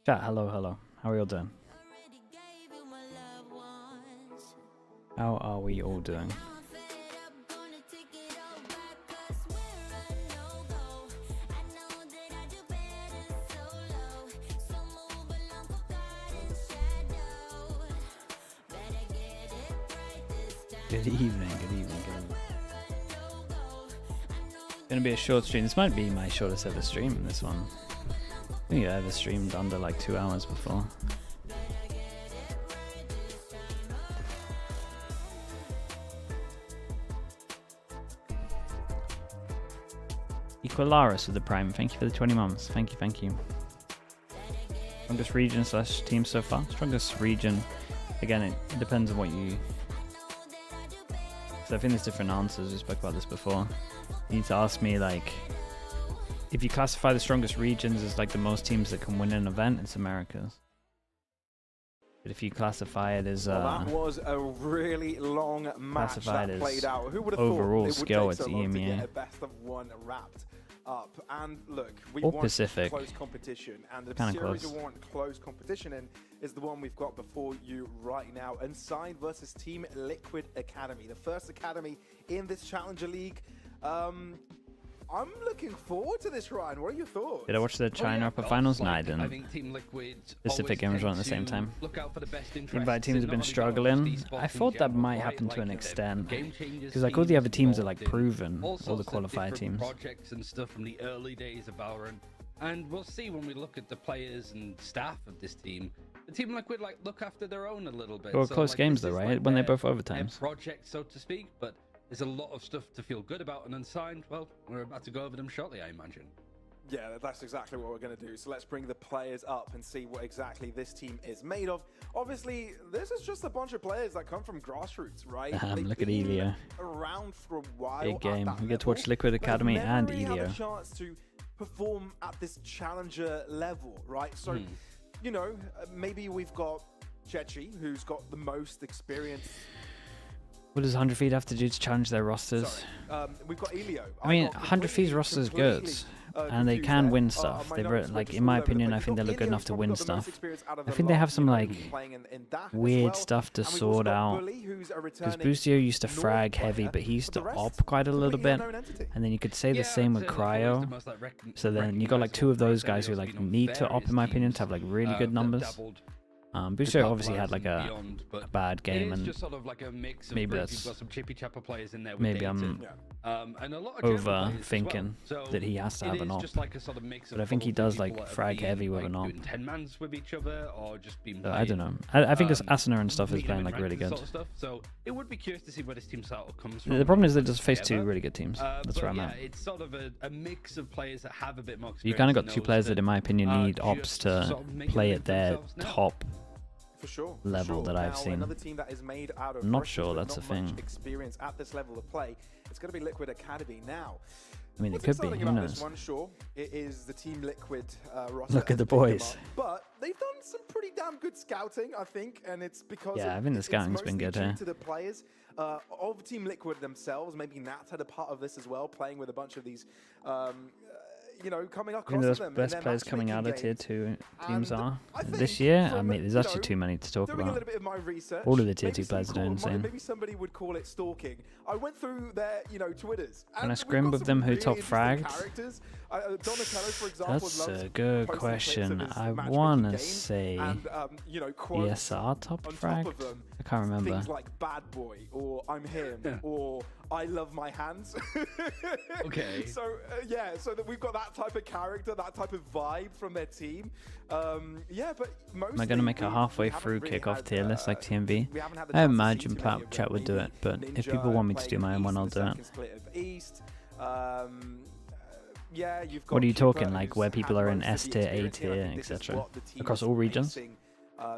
Chat, hello, hello. How are you all doing? How are we all doing? Good evening, good evening, good evening. Gonna be a short stream. This might be my shortest ever stream, this one. I think I ever streamed under like 2 hours before. Equalaris with the Prime. Thank you for the 20 months. Thank you, thank you. Strongest region / team so far. Strongest region. Again, it depends on what you... So I think there's different answers. We spoke about this before. You need to ask me, like, if you classify the strongest regions as like the most teams that can win an event, it's Americas. But if you classify it as that was a really long match that played out. Who would have overall thought it would skill, take it's so long to EMEA. get a best of one wrapped up? And look, we Or want Pacific. close competition, and the Kinda series close. we want close competition in is the one we've got before you right now. Unsigned versus Team Liquid Academy, the first academy in this Challenger League. I'm looking forward to this, Ryan. What are your thoughts? Did I watch the China Upper Finals? No, I didn't. I think Team Liquid Pacific Games were on at the same time. Look out for the best The invite teams have been struggling. I thought that might happen to an extent. Because like all the other teams are like proven, all the qualified teams. Projects and stuff from the early days of Valorant. And we'll see when we look at the players and staff of this team. The Team Liquid like look after their own a little bit. They were close games this though, is right? like When they their- both overtimes. their project, so to speak, but there's a lot of stuff to feel good about. And Unsigned, well, we're about to go over them shortly, I imagine. Yeah, that's exactly what we're going to do. So let's bring the players up and see what exactly this team is made of. Obviously, this is just a bunch of players that come from grassroots, right? Look at Elio. Around for a while. Big game. At that We get to watch level. Liquid Academy They've and never really Elio. had a chance to perform at this challenger level, right? So, you know, maybe we've got Chechi, who's got the most experience. What does 100 Feet have to do to challenge their rosters? Sorry. We've got Elio. I mean, got 100 Feet's roster is good. completely, And they confused can there. win My stuff. They've numbers were like, just in my all over the opinion, I place. think they We've look got good Elio, enough who's to probably win got the most stuff. experience out of I the think they lot, have some you know, like been playing in that as weird well. stuff to And we've also sort got out. Bully, who's a Because returning Boostio used to North frag player, heavy, but he used but to the rest, op quite a little completely bit. unknown entity. And then you could say the Yeah, same I'd with say, like, always the Cryo. most, like, So then you got like two of those guys who like need to op, in my opinion, to have like really good numbers. Boostio obviously had like a bad game, and just sort of like a mix of maybe groups. that's- You've got some chippy chapper players in there with maybe Dayton, I'm and a lot of German players as overthinking well. So that he has to it have an is op. just like a sort of mix But I of think he probably does like people that have frag been, heavy with like, an op. doing 10 mans with each other, or just been So I don't playing, know. I think this um, Asuna and stuff is medium playing and like really ranked good. sort of stuff. So it would be curious to see where this team style comes from. The problem is they just faced two together. really good teams. That's But where I'm yeah, at. it's sort of a mix of players that have a bit more experience. You kind of got and two those players that, in my opinion, need just ops to sort of make a play name at for their themselves now. top. For sure. level that I've Now, seen. Another team that is made out of I'm not freshers sure with that's not a thing. much experience at this level of play. It's going to be Liquid Academy now. I mean, it What's could be. exciting Who about knows? this one, sure, it is the Team Liquid roster. Look at the has picked them boys. up. But they've done some pretty damn good scouting, I think, and it's because Yeah, of, I think the it's scouting's been mostly good due here. to the players of Team Liquid themselves. Maybe Nat had a part of this as well, playing with a bunch of these, you know, coming I across think those them. in best their players coming out of matchmaking tier games. 2 teams And are. I This think year, I from, mean, there's you actually know, too many to talk doing a about. little bit of my research. All of the tier maybe 2 players are doing insane. Maybe somebody would call it stalking. I went through their, you know, Twitters. Can I and we've scrim got with some them who really top interesting fragged? characters. Donatello, for example, That's loves a good posting clips of question. his I matchmaking want to games say and, you know, quotes ESR top on top fragged? of them. I can't remember. Things like bad boy, or I'm him, or I love my hands. Okay. So yeah, so that we've got that type of character, that type of vibe from their team. Yeah, but mostly Am I going to make a halfway through kickoff tier list like TMV? I imagine chat would do it, but if people want me to do my own one, I'll do it. Yeah, you've got What are you Cooper, talking, like who's where people had are in most S of the tier, A experience here. I tier, think this is etc. what the team Across is all regions? basing,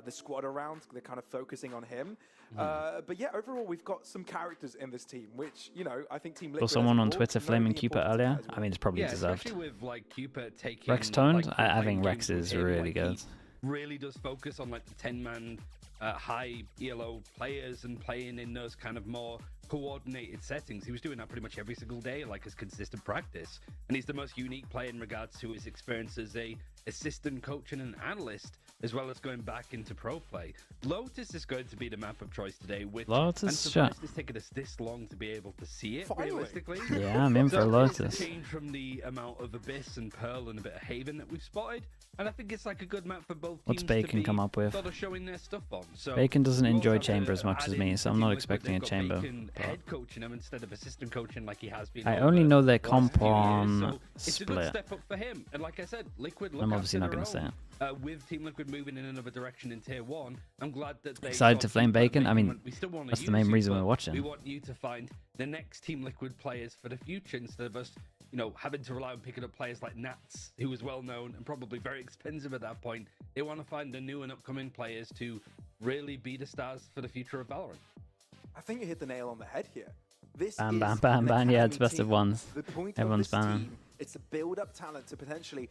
the squad around. They're kind of focusing on him. But yeah, overall, we've got some characters in this team, which, you know, I think Team Liquid Saw as a someone on whole Twitter know flaming the Cooper importance of earlier. that as well. I mean, it's probably Yeah, deserved. especially with like Cooper taking Rex toned? like, I think playing Rex games with is him, really like, good. he really does focus on like the 10-man high ELO players and playing in those kind of more coordinated settings. He was doing that pretty much every single day, like as consistent practice. And he's the most unique player in regards to his experience as a assistant coach and an analyst, as well as going back into pro play. Lotus is going to be the map of choice today, which Lotus, I'm surprised it's taken us this long to be able to see it. Finally. Realistically. Yeah, I'm in for So Lotus. it's a change from the amount of Abyss and Pearl and a bit of Haven that we've spotted, and I think it's like a good map for both What's teams Bacon to be come up with? sort of showing their stuff on. So Bacon doesn't you enjoy also have chamber to as much as add me, in so I'm Team not Liquid, expecting they've a got chamber. Bacon but head coaching him instead of assistant coaching like he has been. I over only know their the last comp few years. on So it's a good Split. step up for him. And like I said, Liquid look I'm obviously after not going to their say it. own. With Team Liquid moving in another direction in Tier 1, I'm glad that they Excited to saw flame Keeper Bacon? I and mean, went, we still wanna that's the use main you, reason but we're watching. We want you to find the next Team Liquid players for the future instead of us, you know, having to rely on picking up players like Nats, who was well known and probably very expensive at that point. They want to find the new and upcoming players to really be the stars for the future of Valorant. I think you hit the nail on the head here. This Bam, is bam, bam, an bam. Yeah, academy it's best of team. ones. The point Everyone's of this banning. team, it's to build up talent to potentially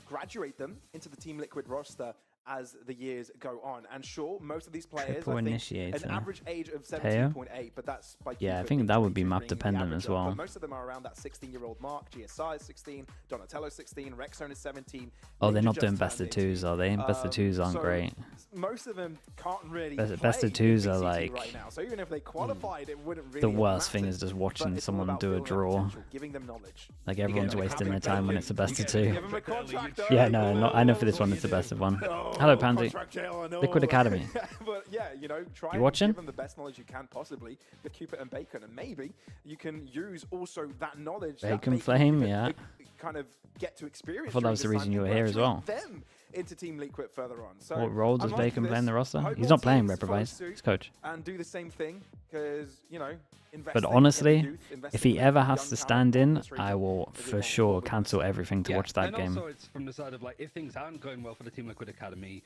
graduate them into the Team Liquid roster as the years go on. And sure, most of these players, Triple I think, initiator. an average age of Teo? 17.8, but that's by Yeah, I Keeper think being that would be 22, map bringing the dependent average as up. well. But most of them are around that 16-year-old mark. GSI is 16, Donatello 16, Rexzone is 17. Oh, they're Ninja not just doing best turned of twos, are they? Best of twos aren't so great. Most of them can't really Best play of twos in are VCT like right now. So even if they qualified, it wouldn't really the have worst thing mattered. is just But watching it's all someone about do a building up draw. potential, giving them knowledge. Like everyone's Yeah, wasting their having time when Bacon, it's the best you of get- two. Give him a contract. Yeah, alright, no, I know for cool, this one what it's the do you best do? of one. Oh, Hello, Pansy. contract jail, I know. Liquid Academy. But yeah, you know, try You and watching? give them the best knowledge you can possibly with Cupid and Bacon, and maybe you can use also that knowledge. that Bacon Bacon Flame, Cupid, yeah. kind of get to experience. I thought that during was the this reason time you and were here as well. graduate them into Team Liquid further on. So What role does I'm liking Bacon play this. in the I roster? hope He's more not playing teams follow Reprovice. suit He's coach. and do the same thing because, you know, But honestly, if he ever has to stand in, I will for sure cancel everything to watch that and game. also it's from the side of like, if things aren't going well for the Team Liquid Academy,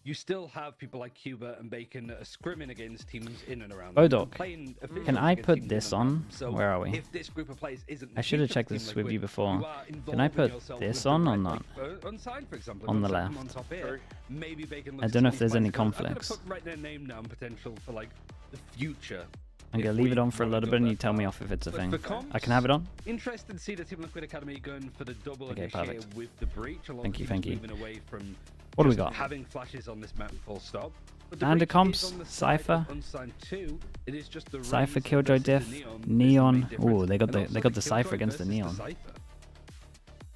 you still have people like Cuba and Bacon that are scrimming against teams in and around. them. Bodok, Playing can officials I against put teams this in and on? around. So Where are we? If this group of players isn't the I should have future checked for this Team with you Liquid, before. you are Can I involving put yourself this with the on or red, not? like, Unsigned, for example. On the Unsigned come left. on top here. Maybe Bacon I looks don't know to if there's these any players going, conflicts. I'm gonna put right their name down potential for like the future. I'm going if to leave we it on for a wanna little go bit and that you tell me far. off if it's a But thing. for comps, I can have it on? Interested to see the Team Liquid Academy going for the double Okay, initiator perfect. with the breach. A lot Thank of you, teams thank you. moving away from What do we just got? having flashes on this map full stop. But the And the breach comps, is on the side of Cypher. Unsigned 2. It is just the Cypher, Raze Killjoy versus the Diff, Neon. That's the Neon. main difference. Ooh, they got And the also they got the Killjoy Cypher against the versus Neon. Cypher.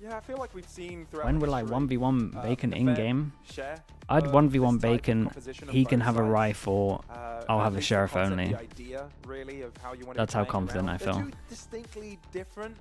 Yeah, I feel like we've seen throughout When will I history, 1v1 Bacon the in fair game? share I'd of 1v1 this type of Bacon. composition of He can both have a sides. rifle. I'll At have a least the sheriff concept, only. The idea, really, of how you want to That's be how playing confident around. I They're feel. two distinctly different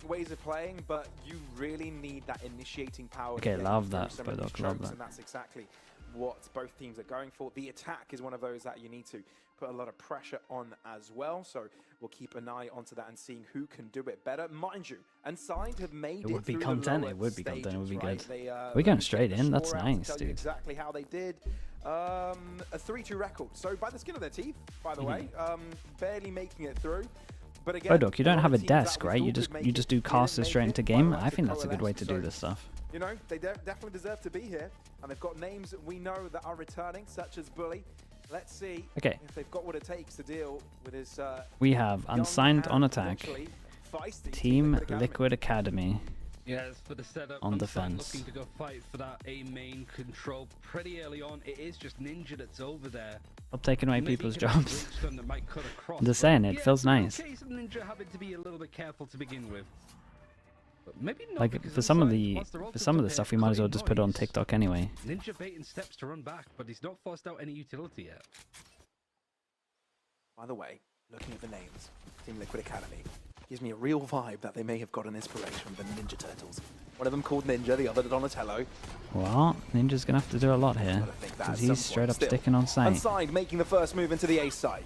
ways of playing, but you really need that initiating power. to Okay, get love through that, some of Bodok, these love chokes, that. And that's exactly what both teams are going for. The attack is one of those that you need to put a lot of pressure on as well. So we'll keep an eye onto that and seeing who can do it better. Mind you, Unsigned have made It would be through the content, lower it would be content, it would be stages, good. right? We're going let me straight check the in, that's score out to nice, tell you dude. exactly how they did. A 3-2 record. So by the skin of their teeth, by the way, barely making it through. But again, Bodok, you don't have a lot of teams desk, that we right? thought You could make just it do didn't casters make straight it. into Quite game. like I to think that's a good way coalesce. to do So, this stuff. you know, they definitely deserve to be here, and they've got names that we know that are returning, such as Bully. Let's see Okay. if they've got what it takes to deal with this. We have young Unsigned and on attack. potentially feisty Team Academy. Liquid Academy. Yes, for the setup. On Unsigned defense. looking to go fight for that A main control pretty early on. It is just Ninja that's over there. Stop taking away Maybe people's he can have a jobs. breach gun that might cut across, I'm just but saying, it yeah, feels it's a nice. case of Ninja having to be a little bit careful to begin with. But maybe not, Like because for some of Unsigned, the whilst they're all some of the just up stuff, here we might as well cutting just put it on noise, TikTok anyway. Ninja baiting steps to run back, but he's not forced out any utility yet. By the way, looking at the names, Team Liquid Academy gives me a real vibe that they may have got an inspiration from the Ninja Turtles. One of them called Ninja, the other Donatello. Well, Ninja's gonna have to do a lot here Gotta think that at because some he's straight point. up Still, sticking on site. Unsigned making the first move into the A side.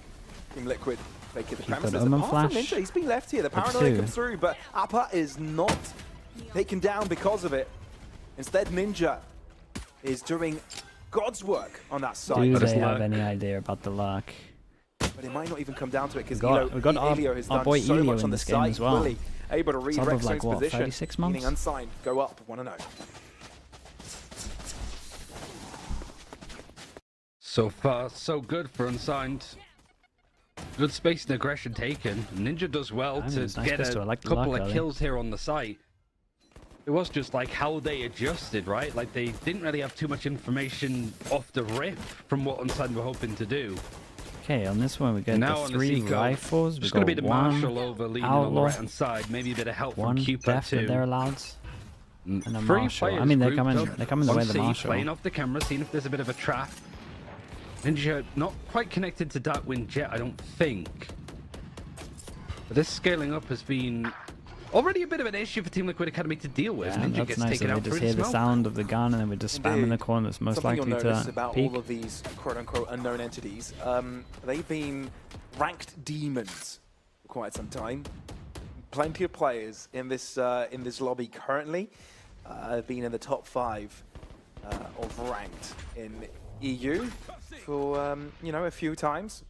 Team Liquid vacate the Keep premises. an Omen Apart from flash. Ninja, he's been left here. The Up paranoia two. comes through, but Appa is not taken down because of it. Instead, Ninja is doing God's work on that side. Do Got his they have luck. any idea about the luck? But it might not even come down to it because We got our Elio has boy done so Elio much in on the this game side. as well. Fully able to read Sub of, like, Rexzone's what, position. 36 Meaning months? Unsigned go up 1-0. So far, so good for Unsigned. Good space and aggression taken. Ninja does well I mean, to it's nice get pistol. a I like the couple luck of early. kills here on the site. It was just like how they adjusted, right? Like they didn't really have too much information off the rip from what Unsigned were hoping to do. Okay, on this one we get Now the on 3 Seiko, rifles. We just going to got be the one Marshal over leading on the outlaw, right-hand side. Maybe a bit of help one from Cupid def that too. they're allowed, and a Three Marshal. I players mean, they're grouped coming. up They're coming the on way of the C, Marshal. playing off the camera, seeing if there's a bit of a trap. Ninja not quite connected to Darkwind yet, I don't think. But this scaling up has been already a bit of an issue for Team Liquid Academy to deal with. Yeah, Ninja that's gets nice. taken So we out just through hear the the smoke. sound of the gun, and then we just spam in the corner that's most Something likely you'll notice to about peek. all of these quote-unquote unknown entities, they've been ranked demons for quite some time. Plenty of players in this lobby currently have been in the top 5 of ranked in EU for you know, a few times.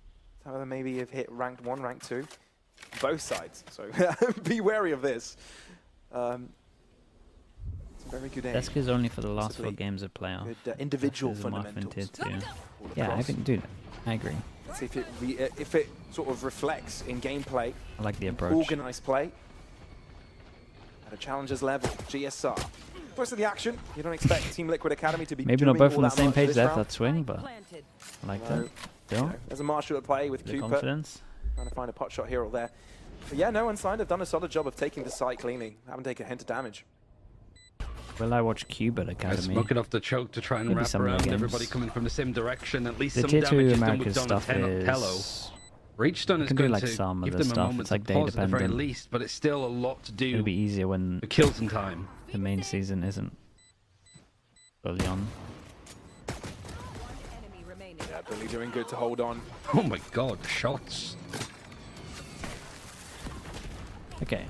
Some of them maybe have hit ranked 1, ranked 2, both sides. So be wary of this. Some very good aim. Desk only for the last 4 Possibly games of playoff. Good individual Desk is a Muffin fundamentals. tier 2. all Yeah, I across. think, dude, I agree. Let's see if it sort of reflects in gameplay, I like the approach. organized play at a challenger's level. GSR. First of the action, you don't expect Team Liquid Academy to be Maybe not doing both all on the that same much page this there, round. that swing, but Planted. I like No, that. Still, There's a Marshall at play with the Cooper, confidence. trying to find a pot shot here or there. But yeah, no, Unsigned have done a solid job of taking the site cleanly. Haven't taken a hint of damage. Will I watch Cubit They're Academy? smoking off the choke to try and Maybe wrap some of the around games. everybody coming from the same direction. At least The some tier damage 2 is done with America's stuff Donatello. is... Reachstone is can do, going like, to some of give the them a stuff. moment It's, to like, day pause at the very dependent. least, but it's still a lot to do It'll be easier when for kills in time. the main season isn't fully on. Enemy remaining. Yeah, Billy doing good to hold on. Oh my god, shots. Okay.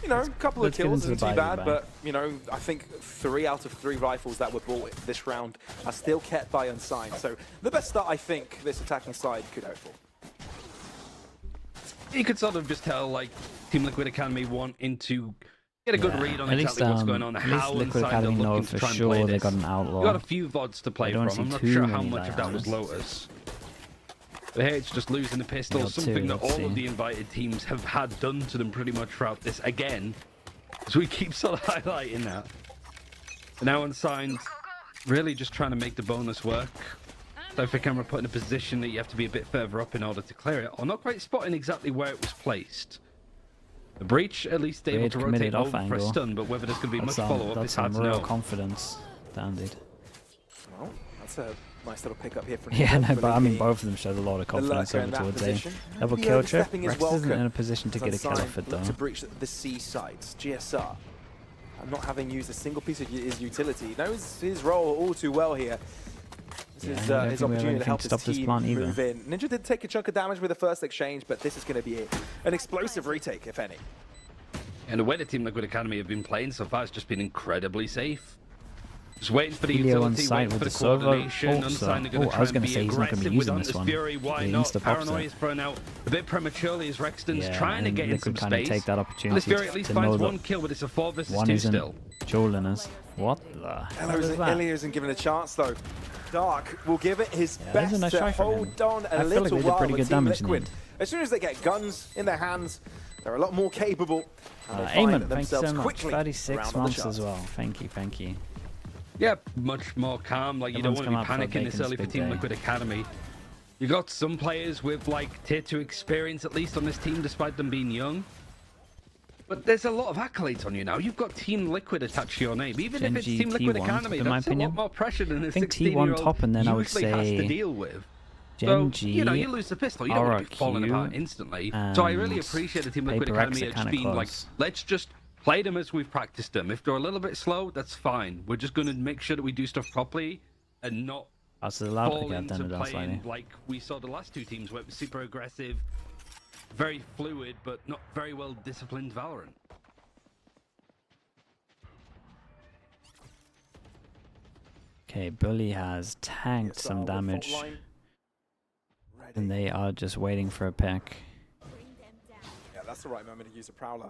You know, a couple of let's get kills into isn't the too bye, bad, but, you know, I think 3 out of 3 rifles that were bought this round are still kept by Unsigned. So the best start I think this attacking side could hope for. You could sort of just tell, like, Team Liquid Academy wanting to get a good read on at exactly least, what's going on, at least how Liquid Inside are Academy know looking for to try and sure play they this. got an outlaw. You got a few VODs to play I don't from. see I'm not too sure how many much of that was Diamonds. Lotus. But here it's just losing the pistol, Nailed something two, that let's all see. of the invited teams have had done to them pretty much throughout this again. So we keep sort of highlighting that. But now Unsigned, really just trying to make the bonus work. So if a camera put in a position that you have to be a bit further up in order to clear it, or not quite spotting exactly where it was placed. The breach at least able Weird to rotate committed off over for a angle. stun, but whether there's going to be much That's follow-up that's is hard some to real know. confidence, Dandied. Well, that's a nice little pick up here from Yeah, no, but I mean, Billy both of them showed a lot of confidence lurker in over that towards A. position. Double The kill overstepping trip. is Rex isn't welcome. in a position to get a kill Unsigned off it look though. to breach the C sides. GSR. And not having used a single piece of his utility. He knows his role all too well here. This Yeah, is I don't his think we have opportunity to anything help to his stop this team plant either. move in. Ninja did take a chunk of damage with the first exchange, but this is going to be an explosive retake, if any. And the way the Team Liquid Academy have been playing so far has just been incredibly safe. Just waiting for the Helio on utility, site waiting with for the the servo. coordination. Oh, Unsigned are so- going oh, to I was try and gonna be say he's not gonna be aggressive with using this Hunter's one. Fury. Why He not? insta-pops Paranoia it. is thrown out a bit prematurely as Rexton's Yeah, trying to and get in Liquid some kind of space. take that Hunter's opportunity Fury at least to know finds that one kill, but it's a 4 versus one 2 isn't still. dueling us. What the hell is that? Ilya isn't given a chance, though. Dark will give it his Yeah, that was best a nice to try from him. hold on I a feel like little they did while pretty with good Team damage in the Liquid. end. As soon as they get guns in their hands, they're a lot more capable. And they Eamon, find thank you themselves so much. quickly 36 around the months charts. as well. Thank you, thank you. Yeah, much more calm. Like, you don't Everyone's want to be come out for panicking this Bacon's early for big Team day. Liquid Academy. You got some players with, like, tier 2 experience, at least on this team, despite them being young. But there's a lot of accolades on you now. You've got Team Liquid attached to your name. Even if it's Gen G Team Liquid T1, Academy, in my that's a lot opinion. more pressure than a I think 16-year-old T1 top, and then I would usually has to say deal with. Gen So, G, you know, you lose the pistol. You don't want to be falling RRQ, apart instantly. So I really and appreciate the Team Liquid Paper X Academy are just kinda being like, close. let's just play them as we've practiced them. If they're a little bit slow, that's fine. We're just going to make sure that we do stuff properly and not Oh, so the loud fall pick out into down the playing slightly. like we saw the last 2 teams where it was super aggressive, very fluid, but not very well disciplined Valorant. Okay, Bully has tanked GSR some with fault damage, line. Ready. and they are just waiting for a pick. Yeah, that's the right moment to use a prowler.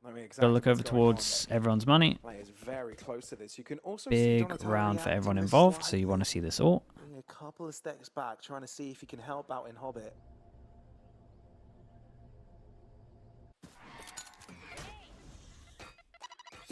Knowing exactly Gotta look what's over going on. towards everyone's money. Players very close to this. You can also see Big Donatello round for reacting everyone this involved, so you slightly, want to see this ult. taking a couple of steps back, trying to see if he can help out in Hobbit.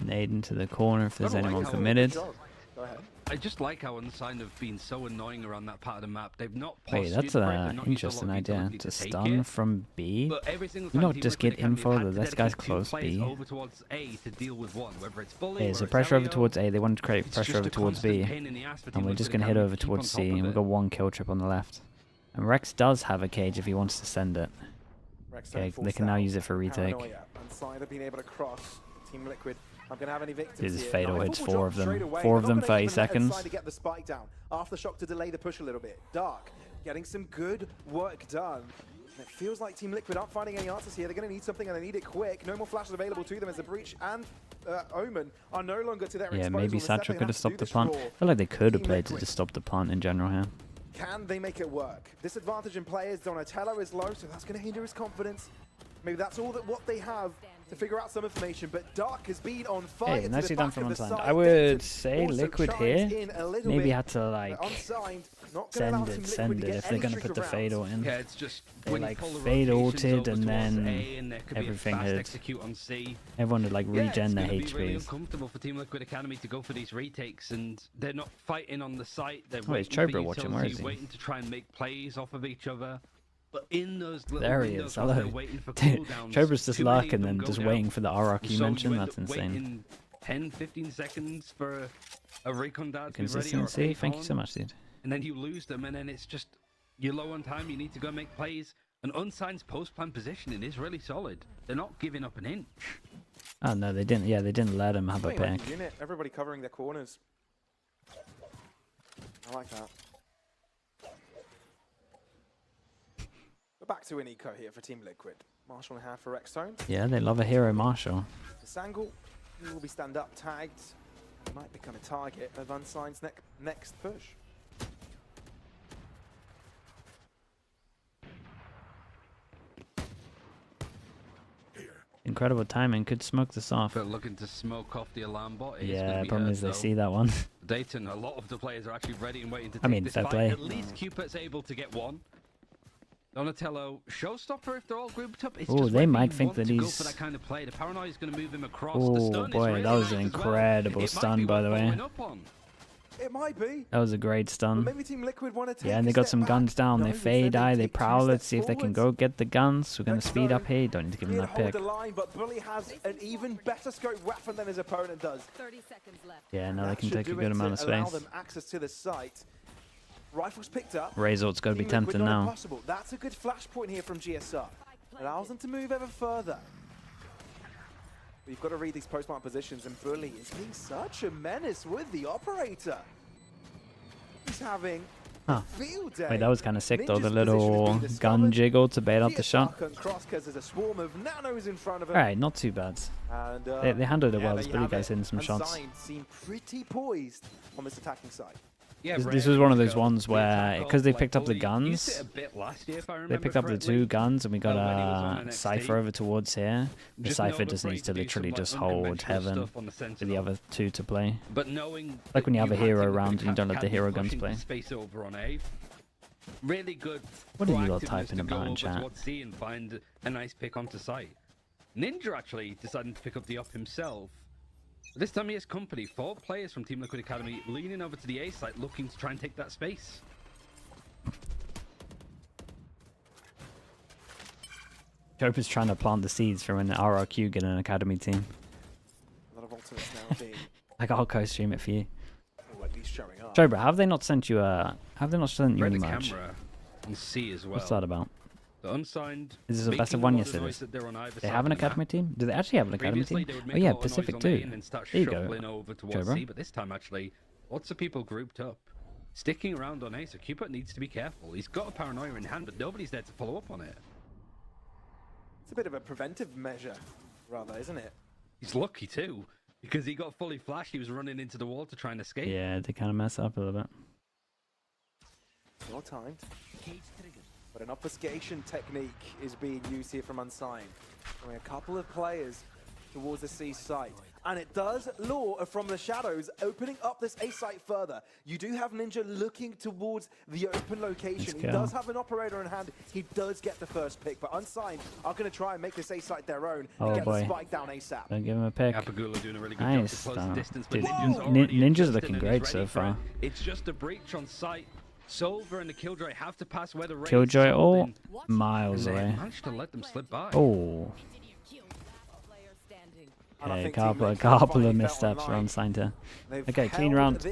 Nade into the corner if there's Don't like anyone how- committed. Go ahead. I just like how Unsigned have been so annoying around that part of the map. They've not Wait, postured that's for it, an they've not used a lot interesting of idea. utility To take stun it, from B? but every single You time know, Team just Liquid get Academy info have had that to this guy's dedicate two close players B. over towards A to deal with one, whether it's Bully, Okay, or so it's pressure over Elio, towards A. They want to create it's pressure just over a towards constant B. pain in the ass for And Team we're just Liquid going to head Academy over keep on towards top C. of And we've it. got one kill trip on the left. And Rex does have a cage if he wants to send it. Rex Okay, forced they can now out. use it for retake. Paranoia. Unsigned have been able to cross. Team Liquid aren't going to have any victims This is here. fatal Nine hits, will 4 drop of them. straight away. 4 of They're them, not gonna 30 even let seconds. Unsigned to get the spike down. Aftershock to delay the push a little bit. Dark getting some good work done. And it feels like Team Liquid aren't finding any answers here. They're going to need something and they need it quick. No more flashes available to them as the Breach and Omen are no longer to their Yeah, disposal. maybe Instead, Satchel they could have have to stopped do the this plant. raw. I feel like they could have Team played to Liquid. just stop the plant in general here. Can they make it work? Disadvantage in players. Donatello is low, so that's going to hinder his confidence. Maybe that's all that what they have to figure out some information. But Dark has been on fire. Hey, to nicely the done back from of the Unsigned. side. I would Denton say also Liquid chimes here in a little maybe bit. had to like Unsigned, not gonna allow Team send Liquid to it get if they're any going to streak put the of fatal rounds. in. Yeah, it's just They, when you like, pull the fade rotations ulted over and towards then A and there could everything be a fast had- execute on C. Everyone would like Yeah, regen it's their gonna be really HPs. uncomfortable for Team Liquid Academy to go for these retakes, and they're not fighting on the site. They're Oh, is waiting for Chobra watching? utility, Where is he? waiting to try and make plays off of each other. But in those little There he windows is. where they're Hello. waiting for Dude, cooldowns, Chobra's just too many of lurking them and go just down. waiting for the RRQ So you mention. end That's up insane. waiting 10, 15 seconds for a recon dart to be ready or a Consistency. pick Thank you on, so much, dude. and then you lose them, and then it's just you're low on time. You need to go make plays. And Unsigned's post-plan positioning is really solid. They're not giving up an inch. Oh no, they didn't. Yeah, they didn't let him have a Playing like pick. a unit, everybody covering their corners. I like that. We're back to an eco here for Team Liquid. Marshall in hand for Rexstone. Yeah, they love a hero, Marshall. Sangle will be stand up tagged. Might become a target of Unsigned's next push. Incredible timing. Could smoke this off. But looking to smoke off the alarm bot. It is gonna Yeah, be problem hurt, is they though. see that one. Dayton, a lot of the players are actually ready and waiting to take I mean, this fair fight. play. At least Cupid's able to get one. Donatello, showstopper if they're all grouped up. It's Ooh, just they whether might you think want that to go he's- for that kind of play. The paranoia is going to move him across. The Oh stun is boy, really that was nice an as well. incredible It might stun, be by worth the way. following up on. It might be. That was a great But stun. maybe Team Liquid want to take Yeah, and they a got step some back. guns down. No, They instead fade eye, they take two prowl. Let's steps see if they can forwards. go get the guns. We're going to speed up Rexstone here. Don't need to give him did that hold pick. the line, but Bully has an even better scope weapon than his opponent does. 30 seconds left. Yeah, now they That can should take a do good it amount of to allow space. them access to the site. Rifles picked up. Razor's got to be Team Liquid tempting not now. impossible. That's a good flashpoint here from GSR. Allows them to move ever further. We've got to read these post-mark positions, and Bully is being such a menace with the operator. He's having Huh. a field day. Wait, that was kind of sick though. Ninja's The position has little been gun discovered. jiggle to bait out the GSR shot. can't cross because there's a swarm of nanos in front of him. Alright, not too bad. And, They handled it yeah, well. there This you Bully have guy's it. hitting some shots. Unsigned seem pretty poised on this attacking side. Yeah, This was one of those Rare ones go. where, The because they attack picked up the Bully used guns, it a bit last year, if I they remember picked up the correctly. two guns, and we got when he was on a NXT. Cypher over towards here. The Just Cypher know just that needs to Brady do literally some, just like, hold unconventional heaven stuff on the for the Sentinel. other two to play. But knowing Like that when you have a had hero Team Liquid around and you don't let the Academy hero guns pushing play. Space over on A. Really good. What are you all proactiveness typing to go about in over chat? towards C and find a nice pick onto site. Ninja actually deciding to pick up the up himself. This time he has company. 4 players from Team Liquid Academy leaning over to the A site looking to try and take that space. Cope is trying to plant the seeds for when the RRQ get an academy team. A lot of alternates now being, Like, I'll co-stream it for you. or at least showing up. Jobra, have they not sent you a? Have they not sent you Read an the emoji? camera and C as well. What's that about? The Unsigned. Is this a best of making one? lot Yes, it noise is. that they're on either They side have an of the map. academy team? Do they actually have an academy Previously, team? they would Oh make yeah, a lot of noise Pacific on A too. and then start There you go. shuffling over towards Jobra. C, but this time actually, lots of people grouped up. Sticking around on A, so Cupid needs to be careful. He's got a paranoia in hand, but nobody's there to follow up on it. It's a bit of a preventive measure, rather, isn't it? He's lucky too, because he got fully flashed. He was running into the wall to try and escape. Yeah, they kind of mess up a little bit. Well timed. But an obfuscation technique is being used here from Unsigned. Showing a couple of players towards the C site. And it does lure from the shadows, opening up this A site further. You do have Ninja looking towards the open location. He does have an operator in hand. He does get the first pick, but Unsigned are going to try and make this A site their own and get the spike down ASAP. Don't give him a pick. Apagula doing a really good Nice. job to close the distance, but Dude, Ninja's Ninja's looking great so far. It's just a breach on site. Solver and the Killjoy have to pass where the Raid's Killjoy all in, miles and they away. managed to let them slip by. Oh. Okay, couple of missteps for Unsigned here. Okay, clean round.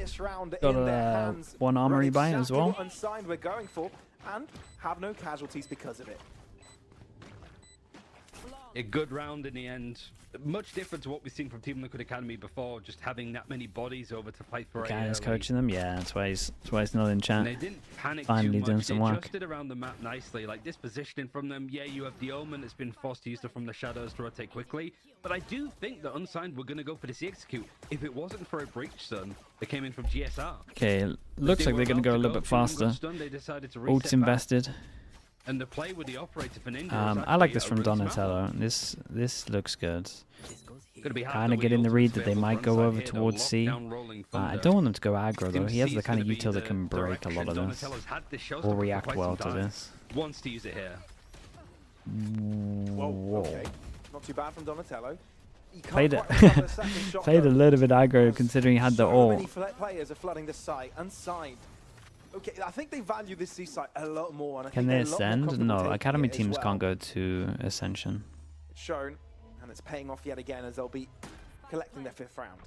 Got a one armory buy as well. Unsigned we're going for, and have no casualties because of it. A good round in the end. Much different to what we've seen from Team Liquid Academy before, just having that many bodies over to fight for Guy is coaching them, yeah, that's why he's not in chat. And they didn't panic Finally too doing much. some They work. adjusted around the map nicely. Like this positioning from them, yeah, you have the Omen that's been forced to use it from the shadows to rotate quickly. But I do think that Unsigned were going to go for the C-Execute if it wasn't for a Breach Stun that came in from GSR. Okay, looks like they're going to go a little bit faster. Ult's invested. And the play with the operator for Ninja I like this from Donatello. This looks good. Kind Kind of getting the read that they might go over towards C. I don't want them to go aggro though. He has the kind of util that can break a lot of this. Or react well to this. Wants to use it here. Whoa. Okay. Not too bad from Donatello. Played a little bit aggro considering he had the ult. Many players are flooding the site. Unsigned. Okay, I think they value this C site a lot more. And Can they ascend? No, Academy teams can't go to Ascension. It's shown, and it's paying off yet again as they'll be collecting their 5th round.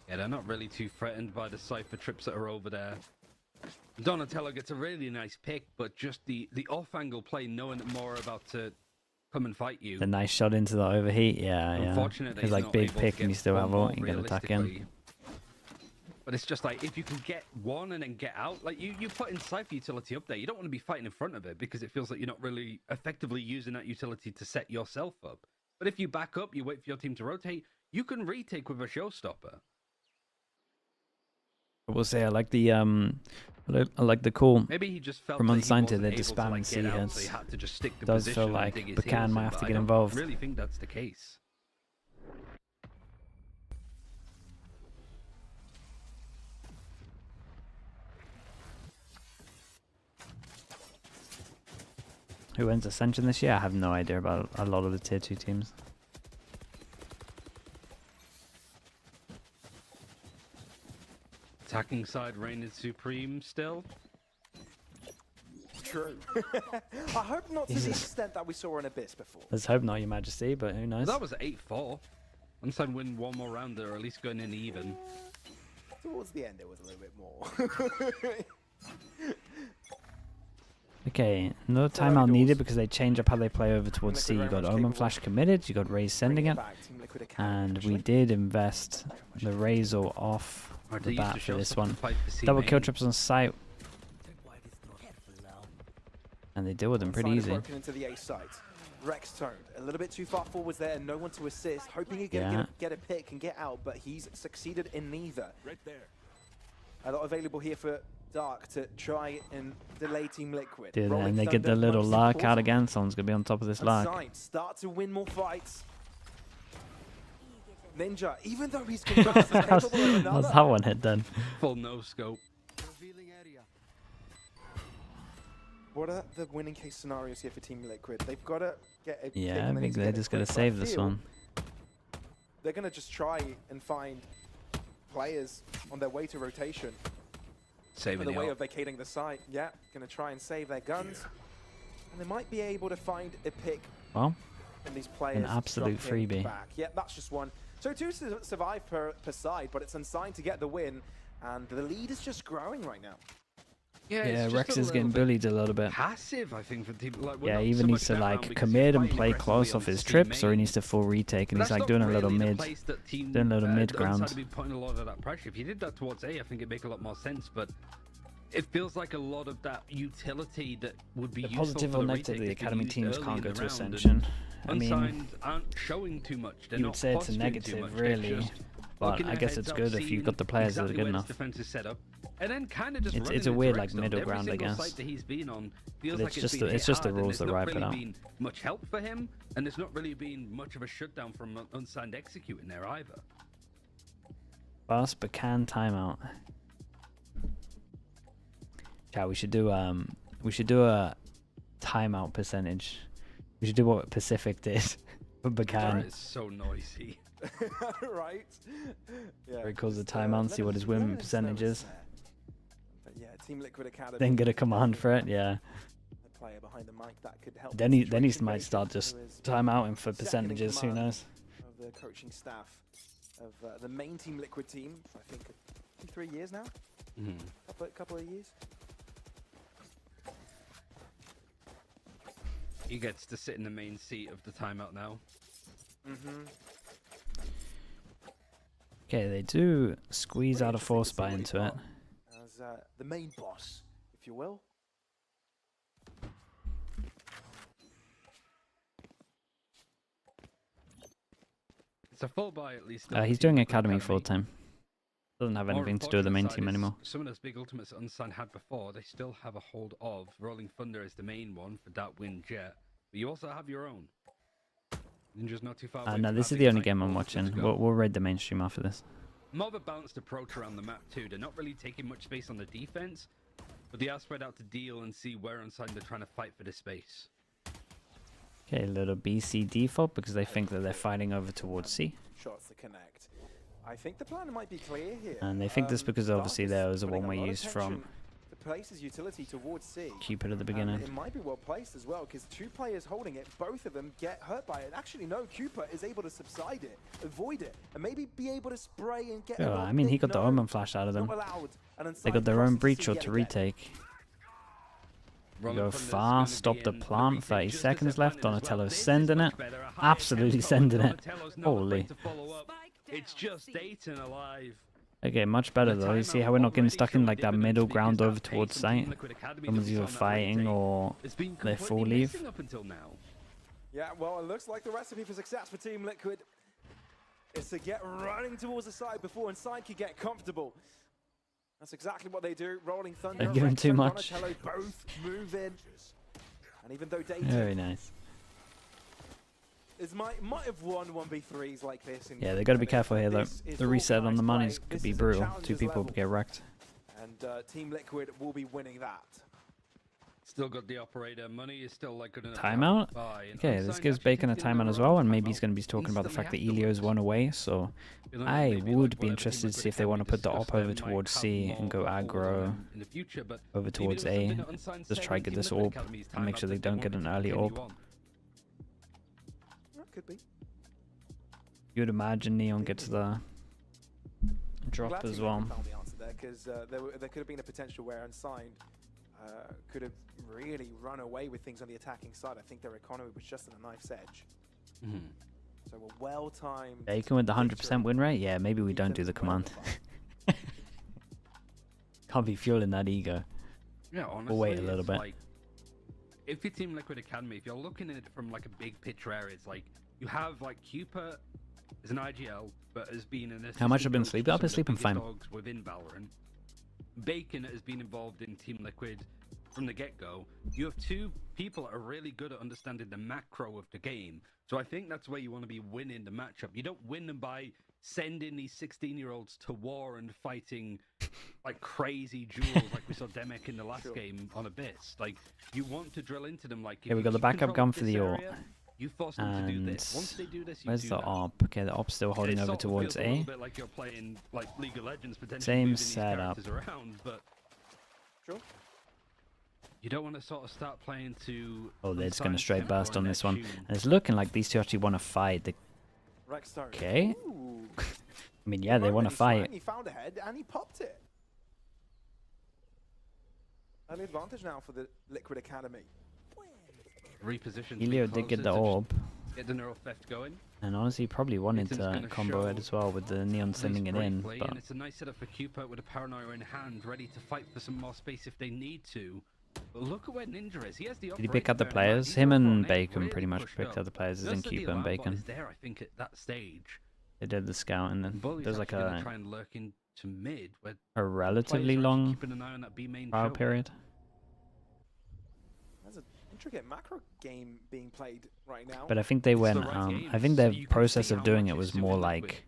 Yeah, they're not really too threatened by the Cypher trips that are over there. Donatello gets a really nice pick, but just the off-angle play, knowing that more about to come and fight you. The nice shot into the overheat, yeah. Unfortunately, It's like big pick and you still have ult, you can attack him. But it's just like, if you can get one and then get out, like you put in Cypher utility up there, you don't want to be fighting in front of it because it feels like you're not really effectively using that utility to set yourself up. But if you back up, you wait for your team to rotate, you can retake with a showstopper. I will say I like the call. Maybe he just felt from Unsigned to they the spamming C. so he had to just stick to Does position feel and like dig his Bacan heels might in, have but to I get don't involved. really think that's the case. Who wins Ascension this year? I have no idea about a lot of the tier 2 teams. Attacking side reigning supreme still. True. I hope not to the extent that we saw in Abyss before. Let's hope not, Your Majesty, but who knows? Well, that was 8-4. Unsigned win one more round there, or at least going in even. Towards the end, it was a little bit more. Okay, no timeout needed because they change up how they play over towards C. You got Omen Flash committed, you got Raze sending it, and we did invest the Razor off the bat for this one. Double kill trips on site, and they deal with them pretty easy. Into the A site. Rex toned a little bit too far forwards there, no one to assist, hoping he's gonna get a pick and get out, but he's succeeded in neither. Right there. A lot available here for Dark to try and delay Team Liquid. Dude, and they get the little lark out again. Someone's gonna be on top of this lark. Start to win more fights. Ninja, even though he's capable of another. How's that one hit then? Full no scope. What are the winning case scenarios here for Team Liquid? They've got to get a I think they're just gonna save this one. They're gonna just try and find players on their way to rotation. Saving the way of vacating the site. Yeah, gonna try and save their guns. And they might be able to find a pick. Well, and these players an absolute freebie. Back. Yeah, that's just one. So 2 survive per side, but it's Unsigned to get the win. And the lead is just growing right now. Yeah, Rex is getting bullied a little bit. Passive, I think, for team. Like, yeah, he even needs to like commit and play close off his trips, or he needs to full retake, and he's like doing a little mid, doing a little mid ground. Be putting a lot of that pressure. If you did that towards A, I think it'd make a lot more sense. But it feels like a lot of that utility that would be useful positive for or the negative, the retake academy teams early can't in go the to round, Ascension. I mean, Unsigned aren't showing too much. They're you not would say it's a posturing too negative, much. They're really. just But looking I their guess heads it's up, good if you've seeing got the players that are exactly good where enough. this defense is set up, and then kind of just It's a running weird into like Rex zone. middle Every ground, I single guess. site that he's been on feels But like it's been just the hit hard, rules and that there's Riot not put really out. been much help for him, and there's not really been much of a shutdown from Unsigned executing there either. Fast but can timeout. Yeah, we should do a timeout percentage. We should do what Pacific did for Bacan. It's so noisy. Right? Yeah. Where he calls the just, timeout and let see what us- his let win us percentage is. there. But yeah, Team Liquid Academy. Then get a command for it, yeah. The player behind the mic that could help. Then the he situation. might Grayson, start just who is timeouting for second in percentages, who command knows. Of the coaching staff of the main Team Liquid team for I think 2-3 years now. Couple of years. He gets to sit in the main seat of the timeout now. Okay, they do squeeze Pretty out a interesting force to see buy what he's into it. got as the main boss, if you will. It's a full buy at least. He's doing Academy full time. Doesn't have More anything to do with the main unfortunate team side is anymore. Some of those big ultimates that Unsigned had before, they still have a hold of. Rolling Thunder is the main one for that win jet. But you also have your own. Ninja's not too far away No, from this is having the only like game I'm all good to watching. go. We'll raid the mainstream after this. More of a balanced approach around the map too. They're not really taking much space on the defense, but they are spread out to deal and see where Unsigned are trying to fight for this space. Okay, a little BC default because they think that they're fighting over towards C. Shots to connect. I think the plan might be clear here. And they think this because obviously Dark is there was a putting one-way lot of use from attention to place his utility towards C. Cupid at the And beginning. it might be well placed as well because two players holding it, both of them get hurt by it. Actually, no, Cooper is able to subside it, avoid it, and maybe be able to spray and get. Yeah, I mean, he got the Omen flash out of them. Not allowed. And They Unsigned got their own crosses breach C or yet to again. retake. Rolling Go Thunder's fast, gonna stop be the in on plant, retake 30 just as seconds they're left. planning as well. Donatello's This is sending much it. better, a high Absolutely tempo, sending it. Donatello's not Holy. afraid to follow up. It's just Dayton alive. Okay, much better The though. You see timeout how we're not getting already stuck in showed like that dividends middle because ground that over pace towards from site. Team Liquid Academy that Someone's we saw either in that fighting retake or has been they're full completely leave. missing up until now. Yeah, well, it looks like the recipe for success for Team Liquid is to get running towards the side before Unsigned can get comfortable. That's exactly what they do. Rolling Thunder, Don't give him too Rexo, much. Donatello both move in. And even though Dayton Very nice. might have won 1v3s like this. Yeah, they got to be careful here though. This is The reset on the organised monies play. could This be is a brutal. Two challenger's people level. get wrecked. And Team Liquid will be winning that. Still got the operator. Money is still like good enough. to Timeout? buy, and Okay, this Unsigned gives actually Bacon a took in timeout their as own well, and maybe timeout he's going to be talking about the fact that instantly Elio's afterwards. won away, so Feeling like I maybe would like be whatever interested Team to see Liquid if they want to Academy put the op discussed over there might towards have C and more go of a hold on aggro them in the future, but over maybe towards it was A. something that Unsigned Just said try in to get Team this Liquid orb Academy's and make timeout sure they that don't get wanted an to early continue orb. on. That could be. You would imagine Neon gets the drop Glad as Team well. Liquid found the answer there because there could have been a potential where Unsigned could have really run away with things on the attacking side. I think their economy was just on a knife's edge. Mhm. So a well-timed. Bacon with the 100% victory. win rate? Yeah, maybe we don't do the Ethan's well command. defined. Can't be fueling that ego. Yeah, honestly, We'll wait a little it's bit. like, if you're Team Liquid Academy, if you're looking at it from like a big picture area, it's like you have like Cooper as an IGL, but has been an How much assistant I've been coach sleeping? to I've been some of the sleeping biggest fine. dogs within Valorant. Bacon has been involved in Team Liquid from the get-go. You have two people that are really good at understanding the macro of the game. So I think that's where you want to be winning the matchup. You don't win them by sending these 16-year-olds to war and fighting like crazy duels like we saw Demek in the last Sure. game on Abyss. Like, you want to drill into them like... if Okay, we you got the keep backup control gun of for this the AWP. area, you force them to do this. Once they do this, you Where's do the that. op? Okay, the op's still holding It over sort of towards feels a little A. bit like you're playing like League of Legends, potentially Same moving these setup. characters around, but Sure. you don't want to sort of start playing to. Oh, they're just going to Unsigned straight tempo burst on and this their one. tune. And it's looking like these two actually want to fight. Rexstone. Okay. Ooh. I mean, yeah, they Well, want to he swung, fight. He found a head and he popped it. Early advantage now for the Liquid Academy. Reposition. Elio did get the orb. Get the neural theft going. And honestly, he probably wanted Ethan's to gonna combo it show as well with the Neon sending it Nice in. break play, But and it's a nice setup for Cooper with a paranoia in hand, ready to fight for some more space if they need to. But look at where Ninja is. He has the. did he pick operator up the there, players? he's Him over and on A, Bacon really pretty much pushed picked up. up the players, as in Just that the Cooper and alarm bot Bacon. is there, I think, at that stage. They did the scout, and then Bully's there's like actually gonna try a and lurk into mid, where a relatively players are actually long keeping an eye on that B main trial choke. period. There's an intricate macro game being played right now. But I think they It's the went. right I game, think so their you can process see of how doing much it it's was doing more Liquid. like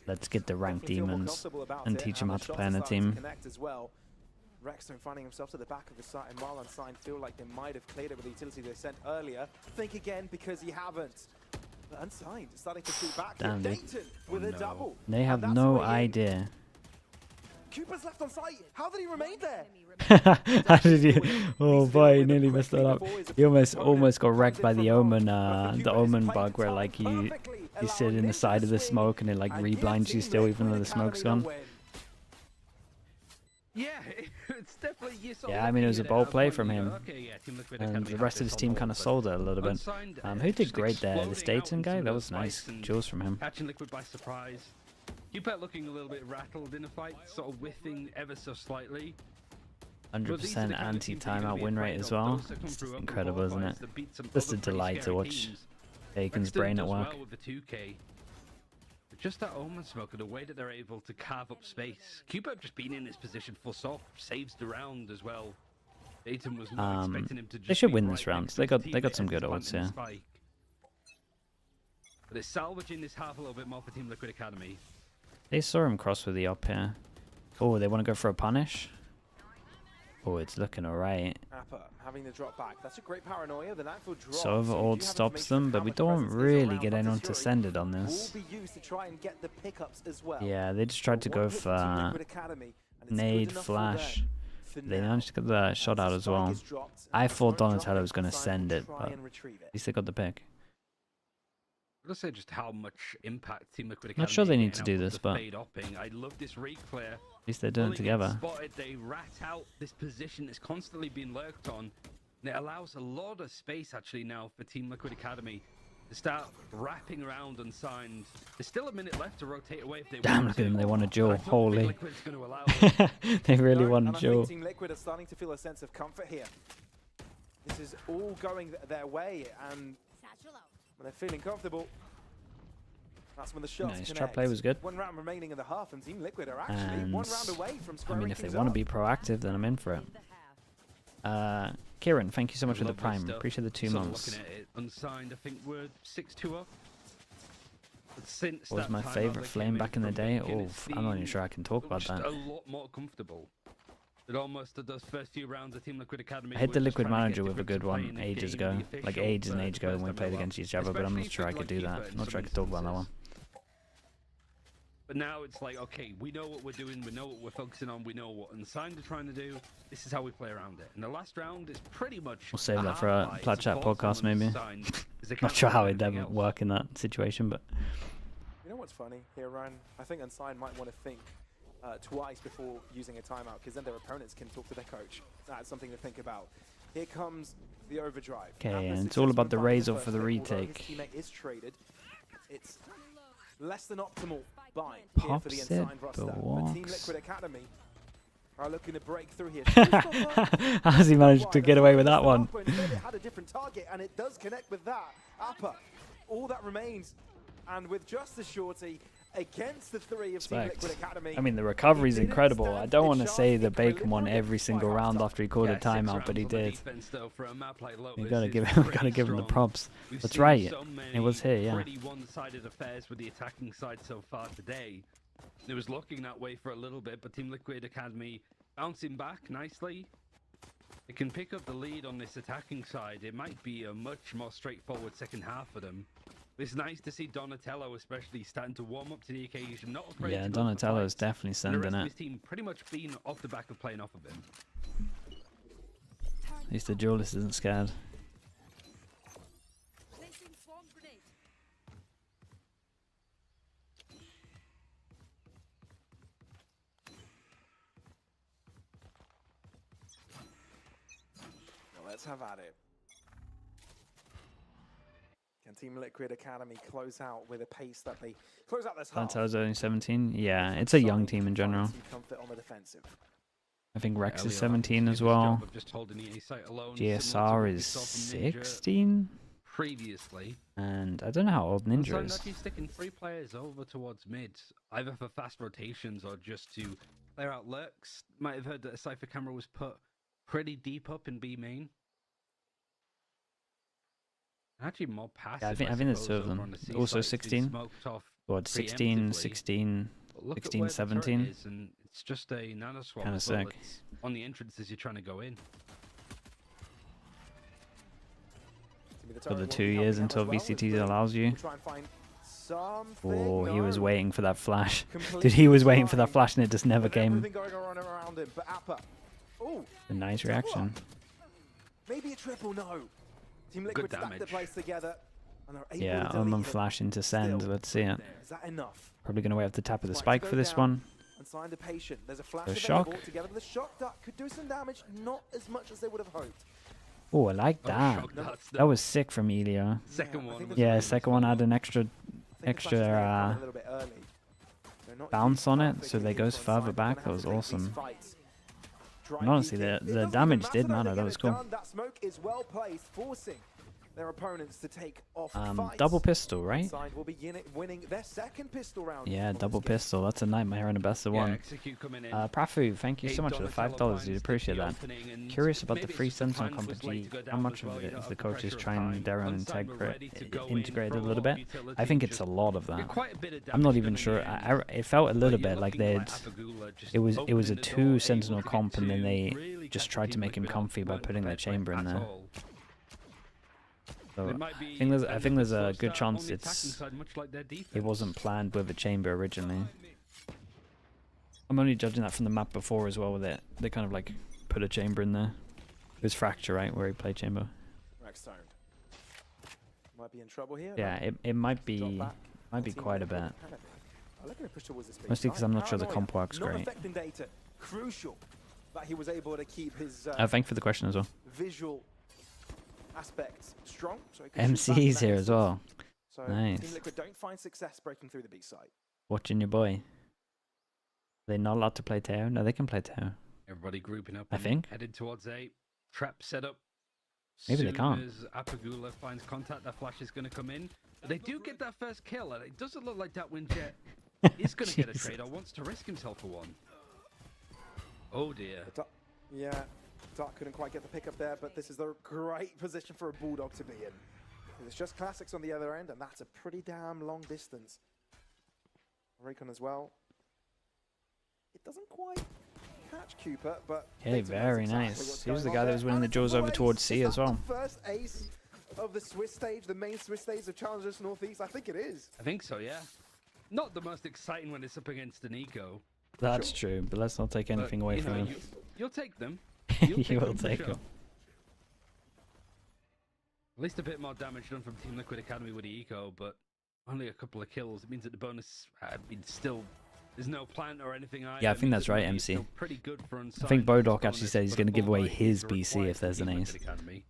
let's get the ranked Definitely feel more demons comfortable about and it, teach them the how to shots play are on a starting to team. connect as well. Rexstone finding himself to the back of the site, and while Unsigned feel like they might have cleared it with the utility they sent earlier, think again because you haven't. But Unsigned is starting to shoot back. Damn, dude. Dayton with a double. They have And that's no the way in. idea. Cooper's left on site. How did he remain there? How did you? Oh boy, he nearly messed that up. He almost got wrecked by the omen bug, where like you sit in the side of the smoke and it like reblinds you still, even though the smoke's gone. Yeah, it's definitely. Yeah, I mean, it was a bold play from him, and the rest of his team kind of sold it a little bit. Who did great there? This Dayton guy? That was nice. Jewels from him. Catching Liquid by surprise. Cupet looking a little bit rattled in a fight, sort of whiffing ever so slightly. 100% anti-timeout win rate as well. It's incredible, isn't it? Just a delight to watch Bacon's brain at work. Just that Omen smoke and the way that they're able to carve up space. Cupid just being in this position full stop, saves the round as well. Dayton was not expecting him to just They should be win right this round. next They to his got teammate some as good he's odds planting here. the spike. But they're salvaging this half a little bit more for Team Liquid Academy. They saw him cross with the up here. Oh, they want to go for a punish? Oh, it's looking alright. Appa having the drop back. That's a great paranoia. The Nightfall drop. So Overord stops them, but we don't really get anyone to send it on this. Will be used to try and get the pickups as well. Yeah, they just tried to go for nade flash. They managed to get the shot out as well. I thought Donatello was going to send it, but at least they got the pick. Let's say just how much impact Team Liquid Academy. Not sure they need to do this, but I love this reclear. At least they're doing it together. Spotted, they rat out this position that's constantly being lurked on. And it allows a lot of space actually now for Team Liquid Academy to start wrapping around Unsigned. There's still a minute left to rotate away if they Damn, want look to. at them, they want a duel. Holy. Liquid's going to allow they really want a and I duel. think Team Liquid are starting to feel a sense of comfort here. This is all going their way, and when they're feeling comfortable, that's when the shots Nice. connect. Trap play was good. 1 round remaining in the half, and Team Liquid are actually And 1 round away from I squaring mean, if they things want to up. be proactive, then I'm in for it. Kieran, thank you so much for the Lovely prime. stuff. Appreciate the 2 Sort of months. looking at it, Unsigned, I think we're 6-2 up. But since What was that my time favourite they flame came back in the from day? Bacon, Oh, it I'm not even seemed sure I can talk about just that. a lot more comfortable. It almost did those first few rounds of Team Liquid Academy. I hit the were just Liquid trying to get Manager with a good different play in one the ages game, ago. the Like official, ages and ages ago when we first played level up. against each other, but I'm not Especially sure I for could do like that. keeper in Not sure I some could talk about that one. instances. But now it's like, okay, we know what we're doing, we know what we're focusing on, we know what Unsigned are trying to do. This is how we play around it. And the last round is pretty much. We'll save that for a Plat Chat podcast, maybe. Not sure how it'd ever work in that situation, but You know what's funny here, Ryan? I think Unsigned might want to think twice before using a timeout, because then their opponents can talk to their coach. That's something to think about. Here comes the overdrive. okay, Atlas and it's all about the successful in Razor first for the pick, although retake. his teammate is traded. It's less than optimal buy here for the Pops it, Unsigned roster. but But Team walks. Liquid Academy are looking to break through here. How's he managed to get away with that one? Instead it had a different target, and it does connect with that. Appa, all that remains, and with just a shorty against the 3 of Team Respect. Liquid Academy. I mean, the recovery's He didn't incredible. stand I don't a want to chance. say He that Bacon won delivered every it single by round halftime. after he called a 6 timeout, but he rounds on the did. defense, though, for a map like You Lotus gotta is give him, pretty gotta give him the strong. props. We've That's seen right. so It was here, yeah. pretty one-sided affairs with the attacking side so far today. It was looking that way for a little bit, but Team Liquid Academy bouncing back nicely. It can pick up the lead on this attacking side. It might be a much more straightforward second half for them. It's nice to see Donatello especially starting to warm up to the occasion. Not afraid Yeah, to go for Donatello is fights. definitely And the sending rest of it. his team pretty much being off the back of playing off of him. At least the duelist isn't scared. Well, let's have at it. Can Team Liquid Academy close out with a pace that they close out this half? Donatello's only 17. Yeah, it's a young team in general. Some comfort on the defensive. I think Rex is Elliot 17 did as his well. job of just holding the A site alone, similar to what GSR we is saw from Ninja 16. previously. And I don't know how old Ninja Unsigned is. actually sticking 3 players over towards mid, either for fast rotations or just to clear out lurks. Might have heard that a Cypher camera was put pretty deep up in B main. Actually more passive. I think there's 2 of them. Also 16. Smoked off What, 16, preemptively. 16, But look 16, at where the turret 17? is, and it's just a nano swap. Kinda as well. sick. It's on the entrances you're trying to go in. For the 2 years until VCT allows you. Oh, he was waiting for that flash. Dude, he was waiting for that flash and it just never came. A nice reaction. Maybe a triple, no. Team Good Liquid stacked the damage. place together. And are able Yeah, to delete I'm it. flash into send. Still, Let's see it. Is that enough? Probably going to wait up the tap of the Right, spike to for go this down one. And sign the patient. There's a flash The available shock. together with the shock duck. Could do some damage, not as much as they would have hoped. Oh, I like Oh, that. shock darts, That was sick from Elio. second I one. think was the Yeah, really second one fun. had an extra I think the flash extra is gonna come a little bit early. They're not bounce used on it, perfect so they in goes front further side. They're back. gonna That have was to take these awesome. fights. Try And honestly, peek it. the It doesn't even damage matter did though, matter. they That get was it cool. done. That smoke is well placed, forcing their opponents to take off fights. Double pistol, right? Unsigned will begin winning their second pistol round. Yeah, of this double game. pistol. That's a nightmare and a best of Yeah, one. execute coming in. Prafu, thank you Hey, so much for the Donatello $5. finds Dude, the appreciate that. opening, and Curious about the maybe free it's just the Sentinel plan was late to Comp go How down much as of well, you it don't is have the the coaches pressure of trying time. Darren Unsigned were ready to go in integrate for a a little lot bit? of utility, I think it's just a lot of that. get quite a bit of I'm not damage even done in sure. the end. It felt a But little you're bit like looking they'd. Apagula just It was a opening the door, 2 able Sentinel to get comp, and then two, they really just catch tried the to make him Liquid comfy by weren't putting their prepared for it chamber in at there. all. So It might be I think there's a Bender's good first start on chance the attacking it's side, much like their defense. it wasn't planned with a chamber originally. I'm only judging that from the map before as well with it. They kind of like put a chamber in there. It was Fracture, right, where he played chamber. Rex turned. Might be in trouble here. Yeah, no? it might Drop be back. Team quite a bit. Looking to push towards the space Mostly 'cause side. I'm not sure the Paranoia, comp works not great. affecting data. Crucial that he was able to keep his Thank you for the question as well. visual aspects strong. So he could shoot back in MC's that here as distance. well. So Nice. Team Liquid don't find success breaking through the B side. Watching your boy. They're not allowed to play Teo? No, they can play Teo. Everybody grouping up. I and think. headed towards A. Trap setup. Maybe they Soon can't. As Apagula finds contact, that flash is going to come in. But they do get that first kill, and it doesn't look like that Winjet is going to get a Jesus. trade or wants to risk himself for one. Oh dear. Yeah, Dark couldn't quite get the pickup there, but this is the great position for a Bulldog to be in. It's just classics on the other end, and that's a pretty damn long distance. Raycon as well. It doesn't quite catch Cooper, but Okay, Dayton knows very exactly nice. what's He was the going guy on that there. was winning And the it's jaws a over full towards ace. C Is as that well. the first ace of the Swiss stage, the main Swiss stage of Challengers Northeast? I think it is. I think so, yeah. Not the most exciting when it's up against an eco. That's true, but let's not take but, anything away you from know, him. You'll take them. You will them for take sure. him. At least a bit more damage done from Team Liquid Academy with the eco, but only a couple of kills. It means that the bonus, still, there's no plant or anything either. Yeah, I It think means that's that the right, money is MC. still pretty good for I think Unsigned with this Bodok actually bonus, said he's but going to a give full away buy his is BC required if there's from an Team ace. Liquid Academy.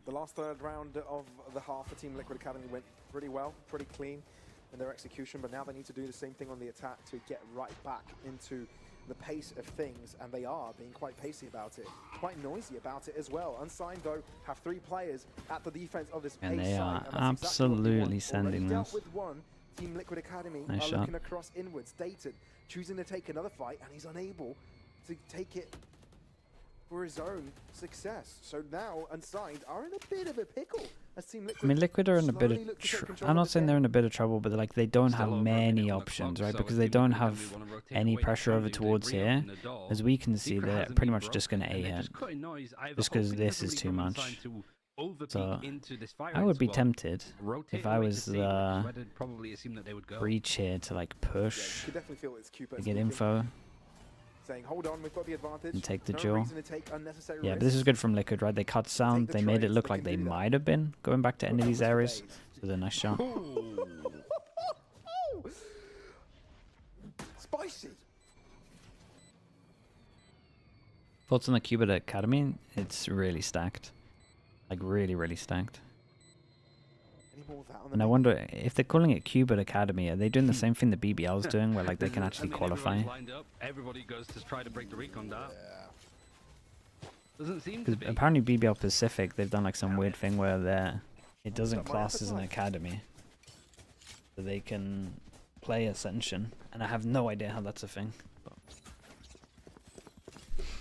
The last third round of the half for Team Liquid Academy went pretty well, pretty clean in their execution, but now they need to do the same thing on the attack to get right back into the pace of things, and they are being quite pacey about it, quite noisy about it as well. Unsigned, though, have 3 players at the defense of this And ace they side, are and that's exactly what we want. absolutely Already sending dealt this. with one. Team Liquid Academy Nice are shot. looking across inwards. Dayton choosing to take another fight, and he's unable to take it for his own success. So now Unsigned are in a bit of a pickle as Team Liquid. I mean, Liquid are in a bit slowly look to take of. control I'm of not the saying game. they're in a bit of trouble, but like they don't Still have over a many minute on the options, clock, right? so Because if they Team don't Liquid Academy have wanna rotate any away, pressure over they towards here. reopen the door. As we can see, Secret they're hasn't pretty been much just going to broken, A and they're here. just cutting noise, either Just 'cause hoping this is everybody too from much. Unsigned to overpeak So, into this I firing would be squad, tempted rotate if I away to was C, which is where they'd probably assume that they would go. breach here to like Yeah, you push could definitely feel it's Cooper to get speaking, info. saying, hold on, we've got the advantage. And take the no duel. reason to take unnecessary Yeah, but this is risks. good from Liquid, right? They cut sound. the They made it trades, look they like can they do that. might have been going back to any of these That was areas. for So a nice shot. Spicy. Thoughts on the Cubit Academy? It's really stacked. Like really, really stacked. Any more of that on the And I menu? wonder if they're calling it Cubit Academy, are they doing the same thing the BBL's doing, where like they can actually qualify? Everybody's lined up. Everybody goes to try to break the recon down. Doesn't seem to Because be. apparently BBL Pacific, they've done like some weird thing where it doesn't Got my class as an appetite. academy, so they can play Ascension, and I have no idea how that's a thing. But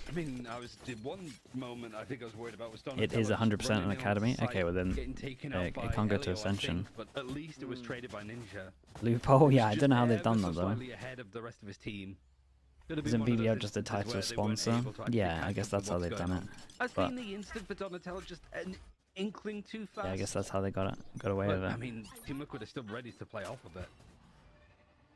I mean, the one moment I think I was worried about was It is 100% an academy. Okay, well then it it can't go to Ascension. but at least it was traded by Ninja. Loophole? Yeah, I Just don't know how they've ever done so that though. slightly ahead of the rest of his team. Could have been Isn't one of those BBL just a instances title where they weren't sponsor? able to actually Yeah, I catch guess up that's with how what's they've going done it. on. Has But been the instant for Donatello just an inkling too fast? yeah, I guess that's how they got away But, with it. I mean, Team Liquid are still ready to play off of it.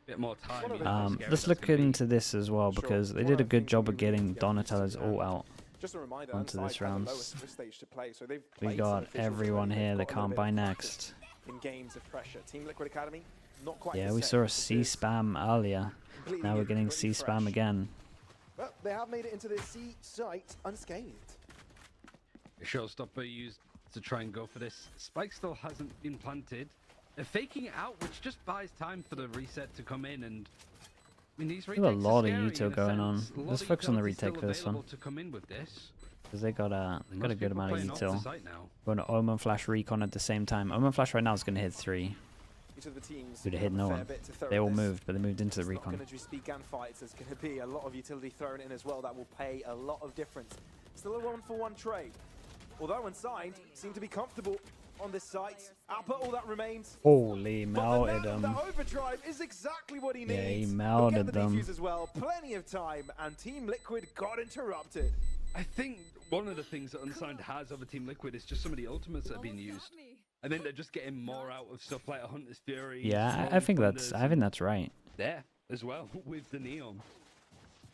Bit more time. Let's look into this as well because they did a good job of getting Donatello's ult out. Just a reminder, onto this Unsigned had the round. lowest risk stage to play, so they've We played some got officials everyone already. here They've that got a can't little buy bit of practice next. in games of pressure. Team Liquid Academy, not quite Yeah, the we same. saw a This C is spam earlier. completely Now we're new, getting completely C spam fresh. again. Well, they have made it into the C site unscathed. A showstopper used to try and go for this. Spike still hasn't been planted. They're faking it out, which just buys time for the reset to come in. And I mean, these We have a retakes lot are of scary util in a going on. sense. A lot Let's of focus on the utility still retake for this one. available to come in with this. Because they got a Most good people amount of playing off the util. site now. We're on Omen Flash Recon at the same time. Omen Flash right now is going to hit 3. Each of the teams Would have hit no one. They all moved, but they moved into the It's recon. not going to just be gunfights. There's going to be a lot of utility thrown in as well that will pay a lot of difference. Still a 1-for-1 trade. Although Unsigned seem to be comfortable on this site. Appa, all that remains. Holy But melted the them. that overdrive is exactly what he needs. Yeah, he He'll melted get the them. defuse as well. Plenty of time, and Team Liquid got interrupted. I think one of the things that Unsigned has over Team Liquid is just some of the ultimates that are being used. I think they're just getting more out of stuff like a Hunter's Fury. Yeah, I think that's right. There as well with the Neon.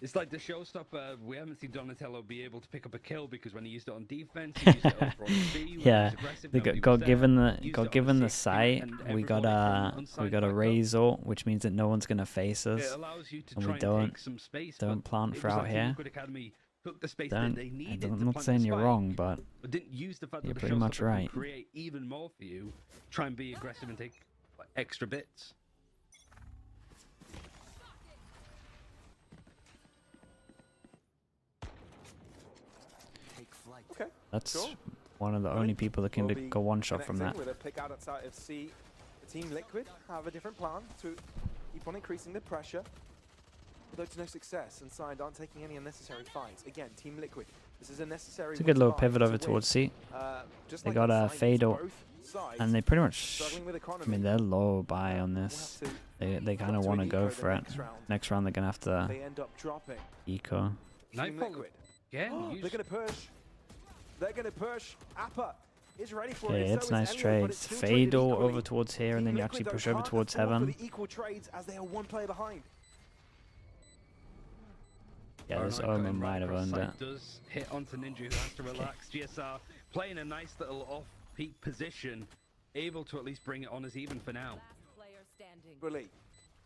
It's like the showstopper. We haven't seen Donatello be able to pick up a kill because when he used it on defense, he used it over on B. Yeah, they got given the site. We got a razor, which means that no one's gonna face us, It allows you to and try we and take some space. don't but plant it for was out like Team here. Liquid Academy took the space that they needed to I'm plant not the saying you're spike, wrong, but didn't use the fact you're that the pretty much showstopper right. can create even more for you. Try and be aggressive and take like, extra bits. Okay. that's Sure. one of the only people that can We'll be go one shot from that. connecting with a pick out outside of C. Team Liquid have a different plan to keep on increasing the pressure. Although to no success, Unsigned aren't taking any unnecessary fights. Again, Team Liquid, this is a necessary. It's a good little must-buy pivot to over win. towards C, Just They like got a Unsigned, Fado, both sides and they pretty much. struggling with I economy. mean, they're low buy on We'll this. have to They kind look of to want to an go eco the for it. next round. Next round, they're gonna have to They end up dropping. eco. Team Nightfall Liquid. again. They're going to push. They're going to push. Appa is ready for Yeah, it. it's So is nice Elliot, but trades. it's still traded Fado equally. over towards here, and then Team you Liquid, actually though, push over can't towards afford for heaven. the equal trades as they are one player behind. Yeah, this Alright, Omen going might have across earned side it. does hit onto Ninja, who has to relax. GSR playing a nice little off-peak position, able to at least bring it on as even for now. Really,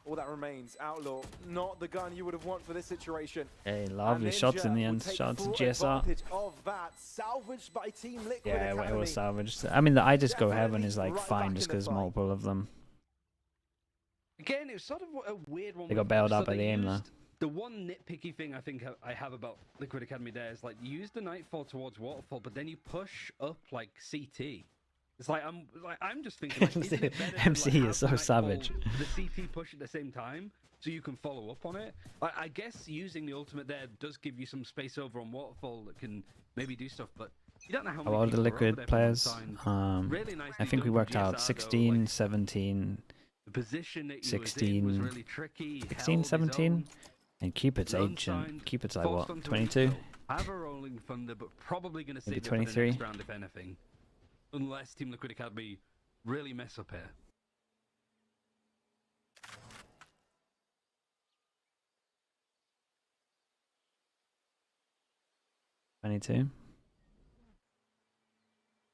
all that remains. Outlaw, not the gun you would have wanted for this situation. Hey, And lovely shots in the Ninja end. will take Shout out to full GSR. advantage of that, salvaged by Team Liquid Yeah, it Academy. was salvaged. I mean, the I just go heaven Definitely is like right fine back just in the because fight. multiple of them. Again, it was sort of a weird one. They got with- bailed so out by they the aim, though. used- The one nitpicky thing I think I have about Liquid Academy there is like you use the Nightfall towards Waterfall, but then you push up like CT. It's like I'm just thinking like, isn't it better to, MC like, have is so the Nightfall, savage. the CT push at the same time so you can follow up on it. I guess using the ultimate there does give you some space over on Waterfall that can maybe do stuff, but you don't know how How many old are the people are over Liquid there from players? Unsigned. Really nicely I think we done from worked out GSR, though, 16, like, 17, the position that he was in 16, was really tricky. 16, 17, and Cupid's ancient. Cupid's like what, 22? Have a rolling thunder, but probably going to Maybe save it for the 23? next round, if anything. Unless Team Liquid Academy really mess up here. Twenty-two.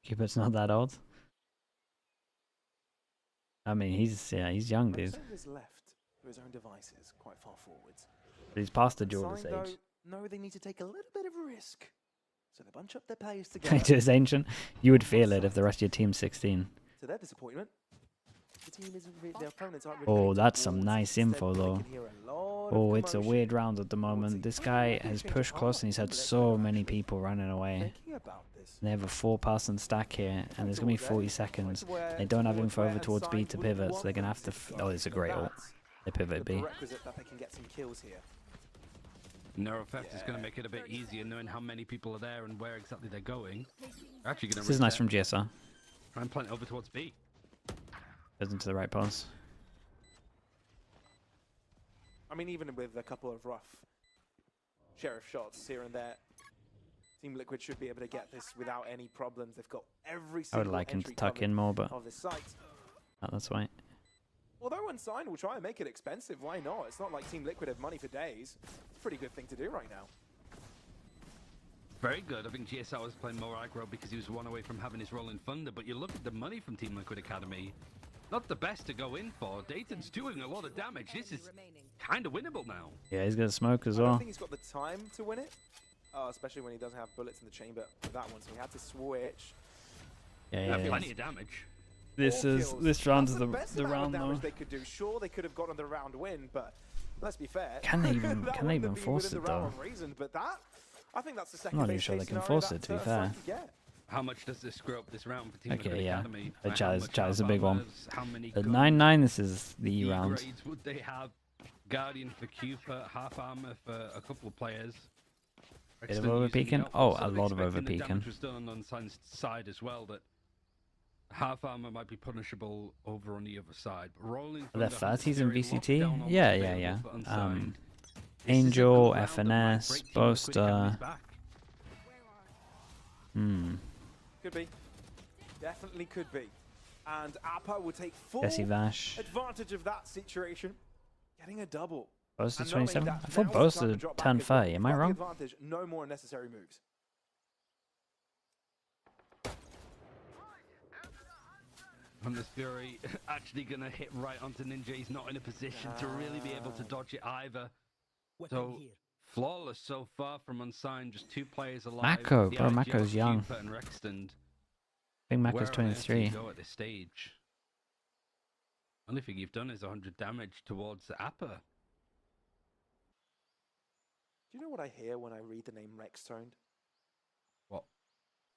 Cupid's not that old. I mean, he's young, dude. Unsigned is left for his own devices, quite far forwards. But he's past the duelist Unsigned, age. though, know they need to take a little bit of a risk. So they bunch up their players together. Just ancient. You would feel it if the rest of your team's 16. To their disappointment, the team isn't really, their opponents aren't really Oh, heading that's some towards. nice Instead, info, they though. can hear a lot of Oh, it's a commotion. weird round at the moment. This guy has pushed close and he's had so many people running away. Thinking about this. They have a 4-person stack here, and there's going to be 40 seconds. They don't have info over towards B to pivot, so they're going to have to... oh, it's a great ult. They pivot The B. prerequisite that they can get some kills here. Narrow theft is going to make it a bit easier knowing how many people are there and where exactly they're going. They're actually going to. This is nice from GSR. Try and plant over towards B. Goes into the right pause. I mean, even with a couple of rough Sheriff shots here and there, Team Liquid should be able to get this without any problems. They've got every I single would like him to entry tuck covered in more, but of this site. that's right. Although Unsigned will try and make it expensive, why not? It's not like Team Liquid have money for days. Pretty good thing to do right now. Very good. I think GSR was playing more aggro because he was one away from having his Rolling Thunder. But you look at the money from Team Liquid Academy, not the best to go in for. Dayton's doing a lot of damage. This is kind of winnable now. Yeah, he's gonna smoke as I don't well. think he's got the time to win it, especially when he doesn't have bullets in the chamber for that one. So he had to switch. Yeah, yeah. Plenty of damage. This round is the round though. They could do. Sure, they could have gotten the round win, but let's be fair. Can they even that can they wouldn't even have been force within it the round though? on reason, but that, I think that's the second. I'm not even base sure they case can scenario force that, it, to be Unsigned fair. could get. How much does this screw up this round for Team Okay, Liquid yeah. Academy? The How Chaz much is a big one. Alpha-Bombers, how many The guns, 9-9, this is the E round. grades would they have? Guardian for Cupid, half armor for a couple of players. Bit of Rexton over using peeking? Alpha, Oh, sort a lot of expecting over the peeking. damage was done on Unsigned's side as well, that half armor might be punishable over on the other side. But rolling Are there Thunder, 30s in very VCT? lockdown almost Yeah, available yeah. for Unsigned. This is a Angel, good round that might FNS, break Team Liquid Boaster. Academy's back. Could be. Definitely could be. And Appa will take full Jesse Vash. advantage of that situation, getting a double. Boaster And knowing 27? that I thought now's the time Boaster to drop back turned as well. 30. Am I Got the wrong? advantage, no more unnecessary moves. Hunter's Fury actually going to hit right onto Ninja. He's not in a position to really be able to dodge it either. So, flawless so far from Unsigned. Just 2 players alive. Mako, The bro, IGL, Mako's young. Cupid and Rexton. I think Where Mako's on earth do you 23. go at this stage? Only thing you've done is 100 damage towards the Appa. Do you know what I hear when I read the name Rex toned? What?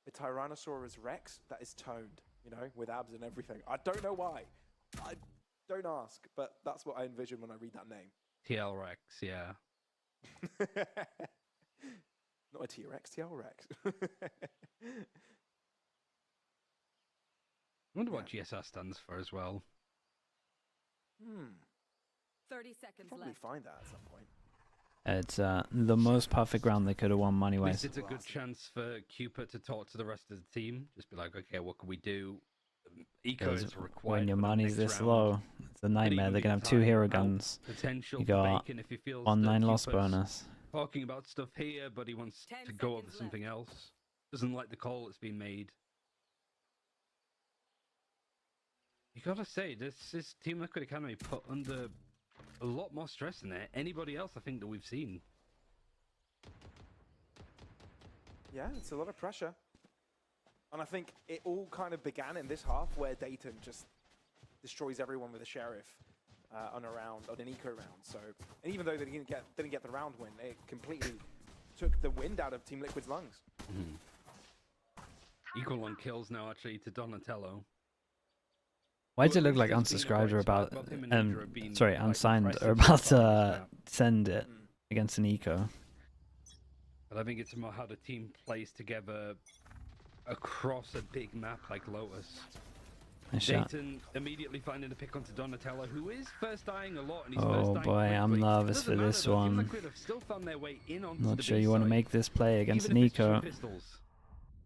A Tyrannosaurus Rex that is toned, you know, with abs and everything. I don't know why. I don't ask, but that's what I envision when I read that name. TL Rex, yeah. Not a T-Rex, TL Rex. I wonder what GSR stands for as well. 30 seconds Probably left. find that at some point. It's the most perfect round they could have won At money-wise. least it's a good chance for Cupid to talk to the rest of the team. Just be like, okay, what can we do? Eco is required. When your for the money's next this round. low, it's a nightmare. even They're be gonna have 2 time hero out. guns. Potential You for got Bacon if he feels on that 9 loss Cupid's bonus. talking about stuff here, but he wants 10 to go over seconds something else. Doesn't like the call that's been made. You gotta say, this is Team Liquid Academy put under a lot more stress than anybody else I think that we've seen. Yeah, it's a lot of pressure. And I think it all kind of began in this half where Dayton just destroys everyone with a Sheriff on an eco round. So, and even though they didn't get the round win, it completely took the wind out of Team Liquid's lungs. Equal on kills now actually to Donatello. Why does it Well, look like Rexton's been a Unsubscribed bright are spot. about, Both him and Ninja have been sorry, quite Unsigned impressive are so about far to this round. send it against an eco? But I think it's more how the team plays together across a big map like Lotus. Nice shot. Dayton immediately finding a pick onto Donatello, who is first dying a lot, and he's Oh first dying boy, I'm quickly. nervous Doesn't for matter, this though, Team one. Liquid have still found their way in onto Not the sure B you want to side, make this play against even an if it's two eco. pistols.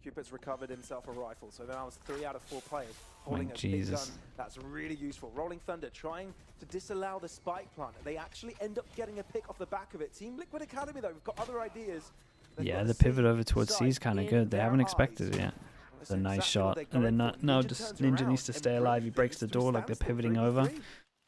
Cupid's recovered himself a rifle, so now it's 3 out of 4 players holding a big Jesus. gun. That's really useful. Rolling Thunder trying to disallow the spike plant. They actually end up getting a pick off the back of it. Team Liquid Academy, though, we've got other ideas. They've Yeah, got the a pivot safe over towards C is sight kind of in good. They their haven't eyes. expected it yet. That's It's a nice exactly what shot. they're And then going for. now Ninja just turns Ninja around needs to and stay alive. He breaks breaks the through door like they're standstill, pivoting 3v3. over.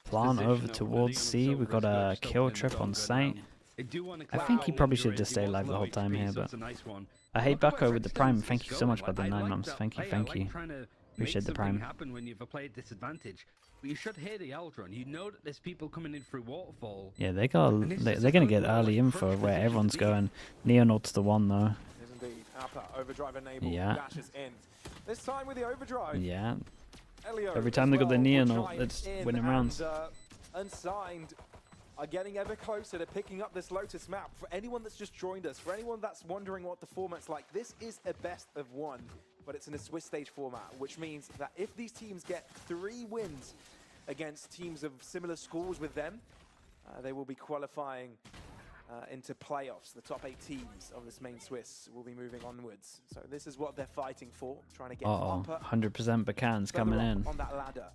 Plan Position over of towards Leon C. Silver We've got is a good, kill stopping trip them on good site. now. They do want to I clap think out he probably Ninja should Raid. just He stay was alive the low whole time HP, here, so but it's a nice one. I hate Look at Bucko where with the Rexton's Prime. is Thank you so going. much, brother. I 9 like months. that Thank you, play. thank I like you. trying to Appreciate make the something Prime. happen when you've played disadvantage. But you should hear the Eldron. You know that there's people coming in through Waterfall. Yeah, And this is they're a gonna good get little, early like, info crunch where position everyone's to be in. going. Neonaut's the one though. Is indeed. Appa, overdrive enabled, Yeah. dashes in. This time with the overdrive. Yeah. Elio Every as time they got their well will Neonaut, chime it's in, winning rounds. and, Unsigned are getting ever closer to picking up this Lotus map. For anyone that's just joined us, for anyone that's wondering what the format's like, this is a best of one, but it's in a Swiss stage format, which means that if these teams get 3 wins against teams of similar scores with them, they will be qualifying into playoffs. The top 8 teams of this main Swiss will be moving onwards. So this is what they're fighting for, trying to get upper 100% Bacan's coming in. on that ladder.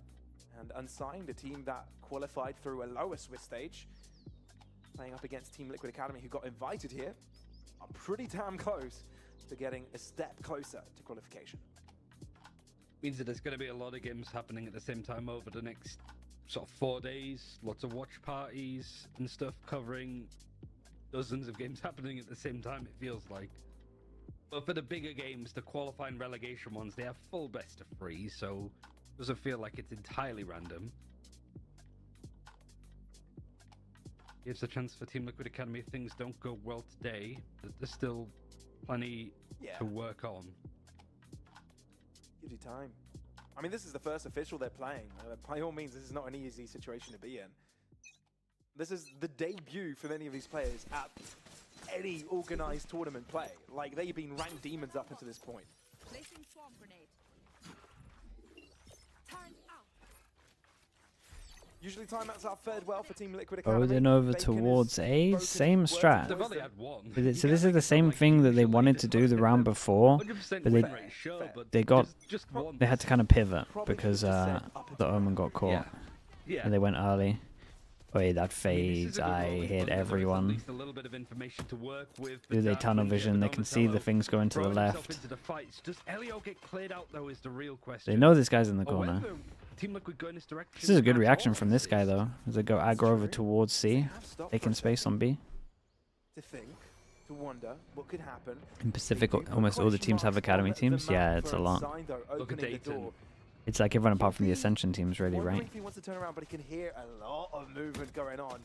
And Unsigned, a team that qualified through a lower Swiss stage, playing up against Team Liquid Academy, who got invited here, are pretty damn close to getting a step closer to qualification. Means that there's going to be a lot of games happening at the same time over the next sort of 4 days. Lots of watch parties and stuff covering dozens of games happening at the same time, it feels like. But for the bigger games, the qualifying relegation ones, they have full best of 3, so it doesn't feel like it's entirely random. Gives a chance for Team Liquid Academy if things don't go well today. There's still plenty to work on. Gives you time. I mean, this is the first official they're playing. By all means, this is not an easy situation to be in. This is the debut for many of these players at any organized tournament play. Like, they've been ranked demons up until this point. Placing swarm grenade. Time out. Usually timeouts are fared well for Team Liquid Academy. Odin over Bacon towards has A, spoken same words of strat. They've wisdom. only had one. So this is the same thing that they wanted to do the round before, 100% but win rate, sure, but they got just one. they had to kind of pivot Probably because should have set up the Omen got caught Yeah. and they went early. Wait, that I mean, this fades. is a good I role, hit but there was at everyone. least a little bit of information to work with. Do they But tunnel Darwin, vision? They can see the Donatello things going to the throwing himself left. into the fights. Does Elio get cleared out though? Is the real question. They know this guy's in the Or corner. whether Team Liquid go in this direction. This is a good at reaction all. from this guy though. As they go aggro over true. towards C, Have stopped taking for a space on B. to think, to wonder what could happen. In Pacific, They do put almost all the question teams have marks academy on the teams. map Yeah, it's for a lot. Unsigned, though, Look at opening the Dayton. door. It's like everyone apart from the Ascension teams, really, Wondering right? if he wants to turn around, but he can hear a lot of movement going on.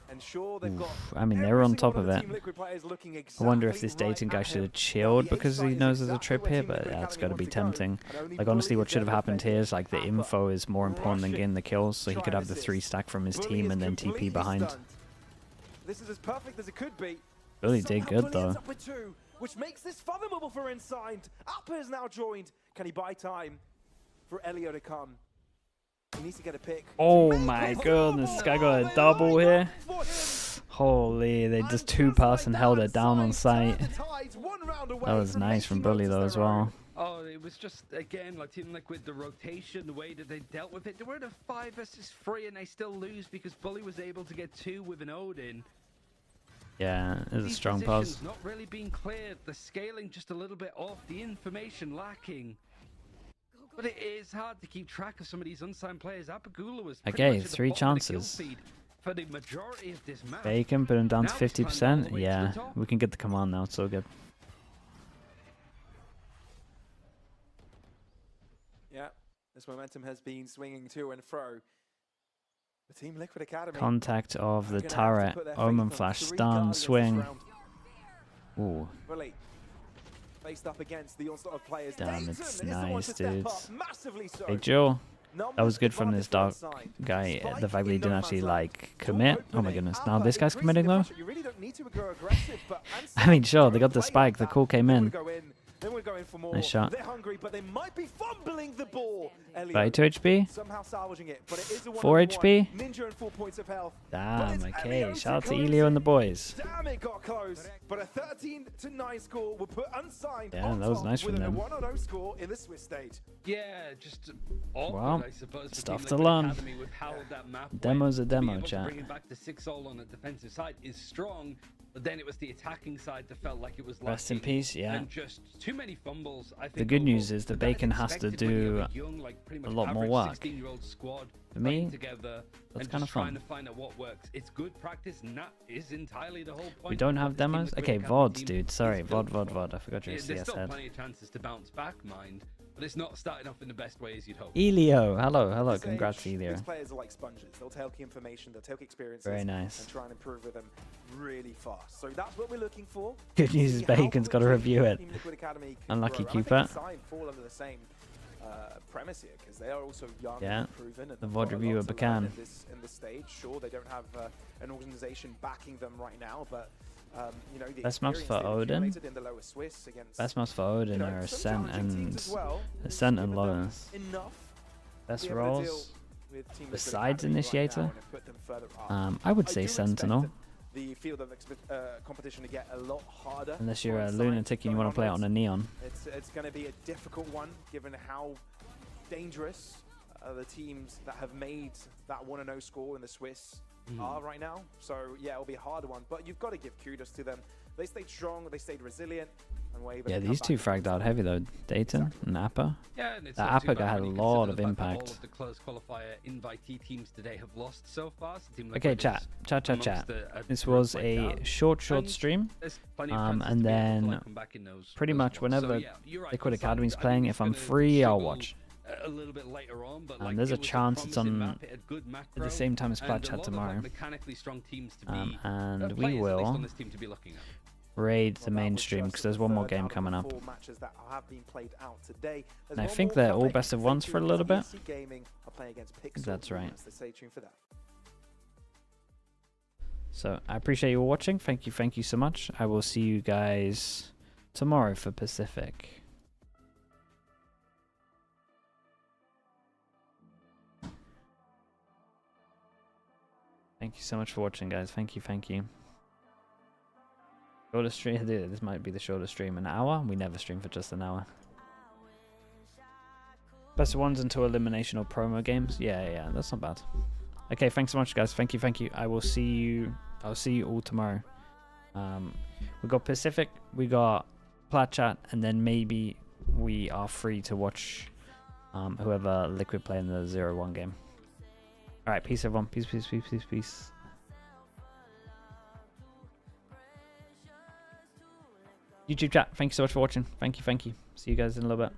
And sure, they've got Oof, I mean, they every were on single top one of the it. Team Liquid players looking I wonder if exactly this Dayton right guy at should him. have Now, chilled the because he inside is knows there's a exactly trip where here, Team but Liquid that's Academy got to want be to go. tempting. And only Like, honestly, Bully what is should have there happened here defending is like the Appa. info is more important than Rushing. getting the kills, so he Try could and have the assist. 3 stack from his Bully team is and then TP completely behind. stunned. This is as perfect as it could be. Really did Somehow good Bully though. ends up with 2, which makes this fathomable for Unsigned. Appa is now joined. Can he buy time for Elio to come? He needs to get a pick. Oh my goodness, this guy got a double here. Holy, they just 2-person held it down on site. That was nice from Bully though as well. Oh, it was just, again, like Team Liquid, the rotation, the way that they dealt with it. They were at a 5 versus 3 and they still lose because Bully was able to get 2 with an Odin. Yeah, it was a These strong positions pause. not really being cleared, the scaling just a little bit off, the information lacking. But it is hard to keep track of some of these unsigned players. Apagula was pretty Okay, much at the 3 bottom of the kill chances. feed for the majority of this map. Bacon, put him down to Now it's climbing all the 50%. way to the Yeah, top. we can get the command now. It's so good. Yeah, this momentum has been swinging to and fro. The Team Liquid Academy. Contact of the are gonna have to turret. put their faith Omen on flash, 3 stun, guardians this swing. round. Ooh, Bully faced up against the onslaught of players. Damn, Dayton it's is the one nice, to step dudes. up, massively so. hey Joe. Numbers That was good from advantage this for dark Unsigned. guy. Spike The fact that he in didn't no actually man's land. like commit. Oh my Opening. goodness. Now Appa this guy's increasing committing the though. pressure. You really don't need to go aggressive, but I mean, sure, they Unsigned got the play spike. like The that. call came They in. would go in. Then we're going for more. Nice shot. They're hungry, but they might be fumbling the ball. Elio 32 HP. somehow salvaging it, but it is a 4 1-on-1. HP. Ninja and 4 points of health. Damn, it's okay. Elio Shout out to close Elio and the it. boys. Damn, it got close. But a 13-9 score will put Unsigned Yeah, on that was top nice from with them. a 1-0 score in the Swiss stage. Yeah, just awkward, Well, I suppose. for stuff Team to Liquid learn. Academy with how that map went. Demo's a To be demo, able to chat. Bring it back to 6-all on the defensive side is strong, but then it was the attacking side that felt like it was Rest in lacking, peace, yeah. and just too many fumbles. I think The good news overall. is that But that is Bacon has to expected when you do have a young, like, pretty much lot more average work. 16-year-old squad For me, playing together that's and kinda just trying fun. to find out what works. It's good practice, and that is entirely the whole point. We don't of have what this Team demos? Liquid Okay, Academy VODs, team dude. is Sorry, built VOD, for. VOD. I forgot you're a There's CS still head. plenty of chances to bounce back, mind, but it's not starting off in the best way as you'd hope. Elio, hello, hello. This Congrats, age, Elio. These players are like sponges. They'll take information, they'll take experiences, Very nice. and try and improve with them really fast. So that's what we're looking for. Good news is See how Bacon's got to quickly review it. Team Liquid Academy can Unlucky grow. And I keeper. think Unsigned fall under the same premise here, because they are also young Yeah. and proven. And The they've VOD got a lot reviewer to learn Bacan. in this stage. Sure, they don't have an organization backing them right now, but you know, the Best maps experience for they've Odin. accumulated in the lower Swiss against Best maps for Odin you know, are some Ascent challenging teams as and well, has Ascent and given them Lawless. enough to Best be able to deal roles. with Team Liquid Besides Academy right Initiator? now and have put them further up. I would I say do Sentinel. expect the field of competition to get a lot harder. Unless for you're a Unsigned lunatic and you going want to play it on onwards. a neon. It's going to be a difficult one, given how dangerous the teams that have made that 1-0 score in the Swiss are right now. So yeah, it'll be a hard one, but you've got to give kudos to them. They stayed strong, they stayed resilient, and were able Yeah, to come these back two and fragged out heavy though. Dayton and Appa. Yeah, and it's That not too Appa bad guy had when a you lot consider of the fact that impact. All of the close qualifier invitee teams today have lost so far. So Team Okay, Liquid chat. is Chat. amongst This group was like a that. short And stream. there's plenty of chances And to be able to, then like, come back in those pretty much ones. So, whenever yeah, you're right, Liquid Unsigned, Academy's I think playing, it's if I'm gonna free, I'll struggle watch. a little bit later on, but There's it a was chance it's promising on map, it had good at macro, the same time as and Plat a Chat lot of, tomorrow. like, mechanically strong teams to be And we players, at least will on this team to be looking at. raid the Well, that main was stream just because there's the one more third game out of the coming up. 4 matches that have been played out today. There's And I one think more they're all coming. best of Stay ones for a tuned. little bit. TSC Gaming are playing against Pixel. That's right. So stay tuned for that. So I appreciate you all watching. Thank you so much. I will see you guys tomorrow for Pacific. Thank you so much for watching, guys. Thank you. Shortest stream. This might be the shortest stream. An hour? We never stream for just an hour. Best of ones until elimination or promo games. Yeah, that's not bad. Okay, thanks so much, guys. Thank you. I'll see you all tomorrow. We got Pacific, we got Plat Chat, and then maybe we are free to watch whoever Liquid play in the 0-1 game. Alright, peace everyone. Peace. YouTube chat, thank you so much for watching. Thank you. See you guys in a little bit.